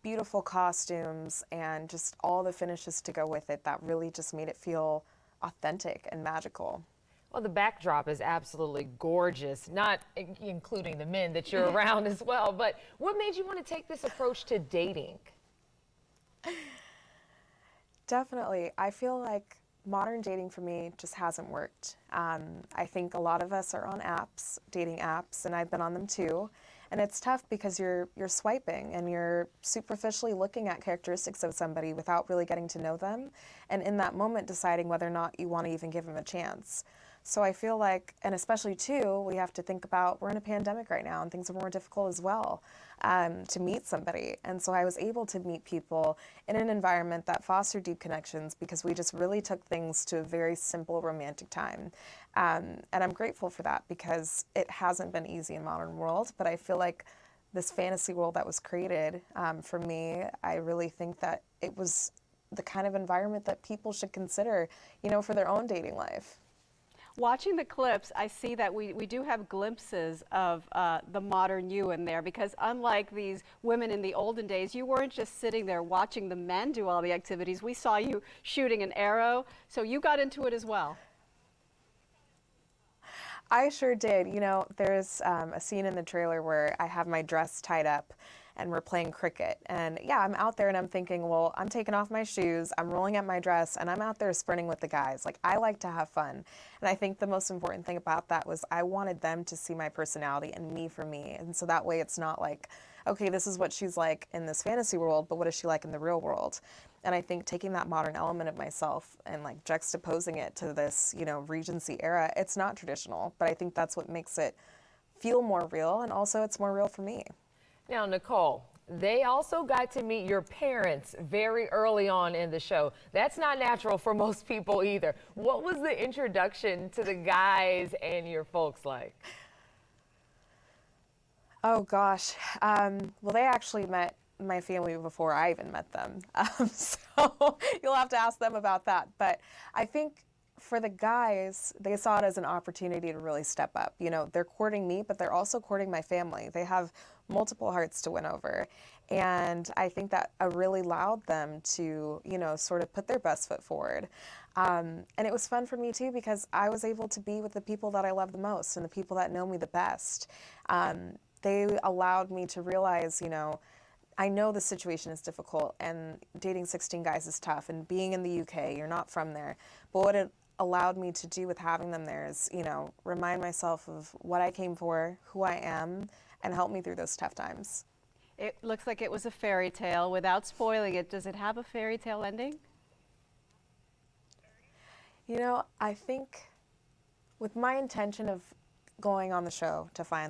beautiful costumes, and just all the finishes to go with it that really just made it feel authentic and magical. Well, the backdrop is absolutely gorgeous, not including the men that you're around as well. But what made you want to take this approach to dating? Definitely. I feel like modern dating for me just hasn't worked. I think a lot of us are on apps, dating apps, and I've been on them too. And it's tough because you're swiping and you're superficially looking at characteristics of somebody without really getting to know them. And in that moment, deciding whether or not you want to even give them a chance. So I feel like, and especially too, we have to think about, we're in a pandemic right now and things are more difficult as well to meet somebody. And so I was able to meet people in an environment that fostered deep connections because we just really took things to a very simple romantic time. And I'm grateful for that because it hasn't been easy in modern world, but I feel like this fantasy world that was created for me, I really think that it was the kind of environment that people should consider, you know, for their own dating life. Watching the clips, I see that we do have glimpses of the modern you in there because unlike these women in the olden days, you weren't just sitting there watching the men do all the activities. We saw you shooting an arrow, so you got into it as well. I sure did. You know, there's a scene in the trailer where I have my dress tied up and we're playing cricket. And yeah, I'm out there and I'm thinking, well, I'm taking off my shoes, I'm rolling up my dress, and I'm out there sprinting with the guys. Like, I like to have fun. And I think the most important thing about that was I wanted them to see my personality and me for me. And so that way it's not like, okay, this is what she's like in this fantasy world, but what is she like in the real world? And I think taking that modern element of myself and like juxtaposing it to this, you know, Regency era, it's not traditional, but I think that's what makes it feel more real, and also it's more real for me. Now, Nicole, they also got to meet your parents very early on in the show. That's not natural for most people either. What was the introduction to the guys and your folks like? Oh gosh, well, they actually met my family before I even met them, so you'll have to ask them about that. But I think for the guys, they saw it as an opportunity to really step up. You know, they're courting me, but they're also courting my family. They have multiple hearts to win over, and I think that really allowed them to, you know, sort of put their best foot forward. And it was fun for me too, because I was able to be with the people that I love the most and the people that know me the best. They allowed me to realize, you know, I know the situation is difficult and dating 16 guys is tough, and being in the UK, you're not from there. But what it allowed me to do with having them there is, you know, remind myself of what I came for, who I am, and help me through those tough times. It looks like it was a fairy tale. Without spoiling it, does it have a fairy tale ending? You know, I think with my intention of going on the show to find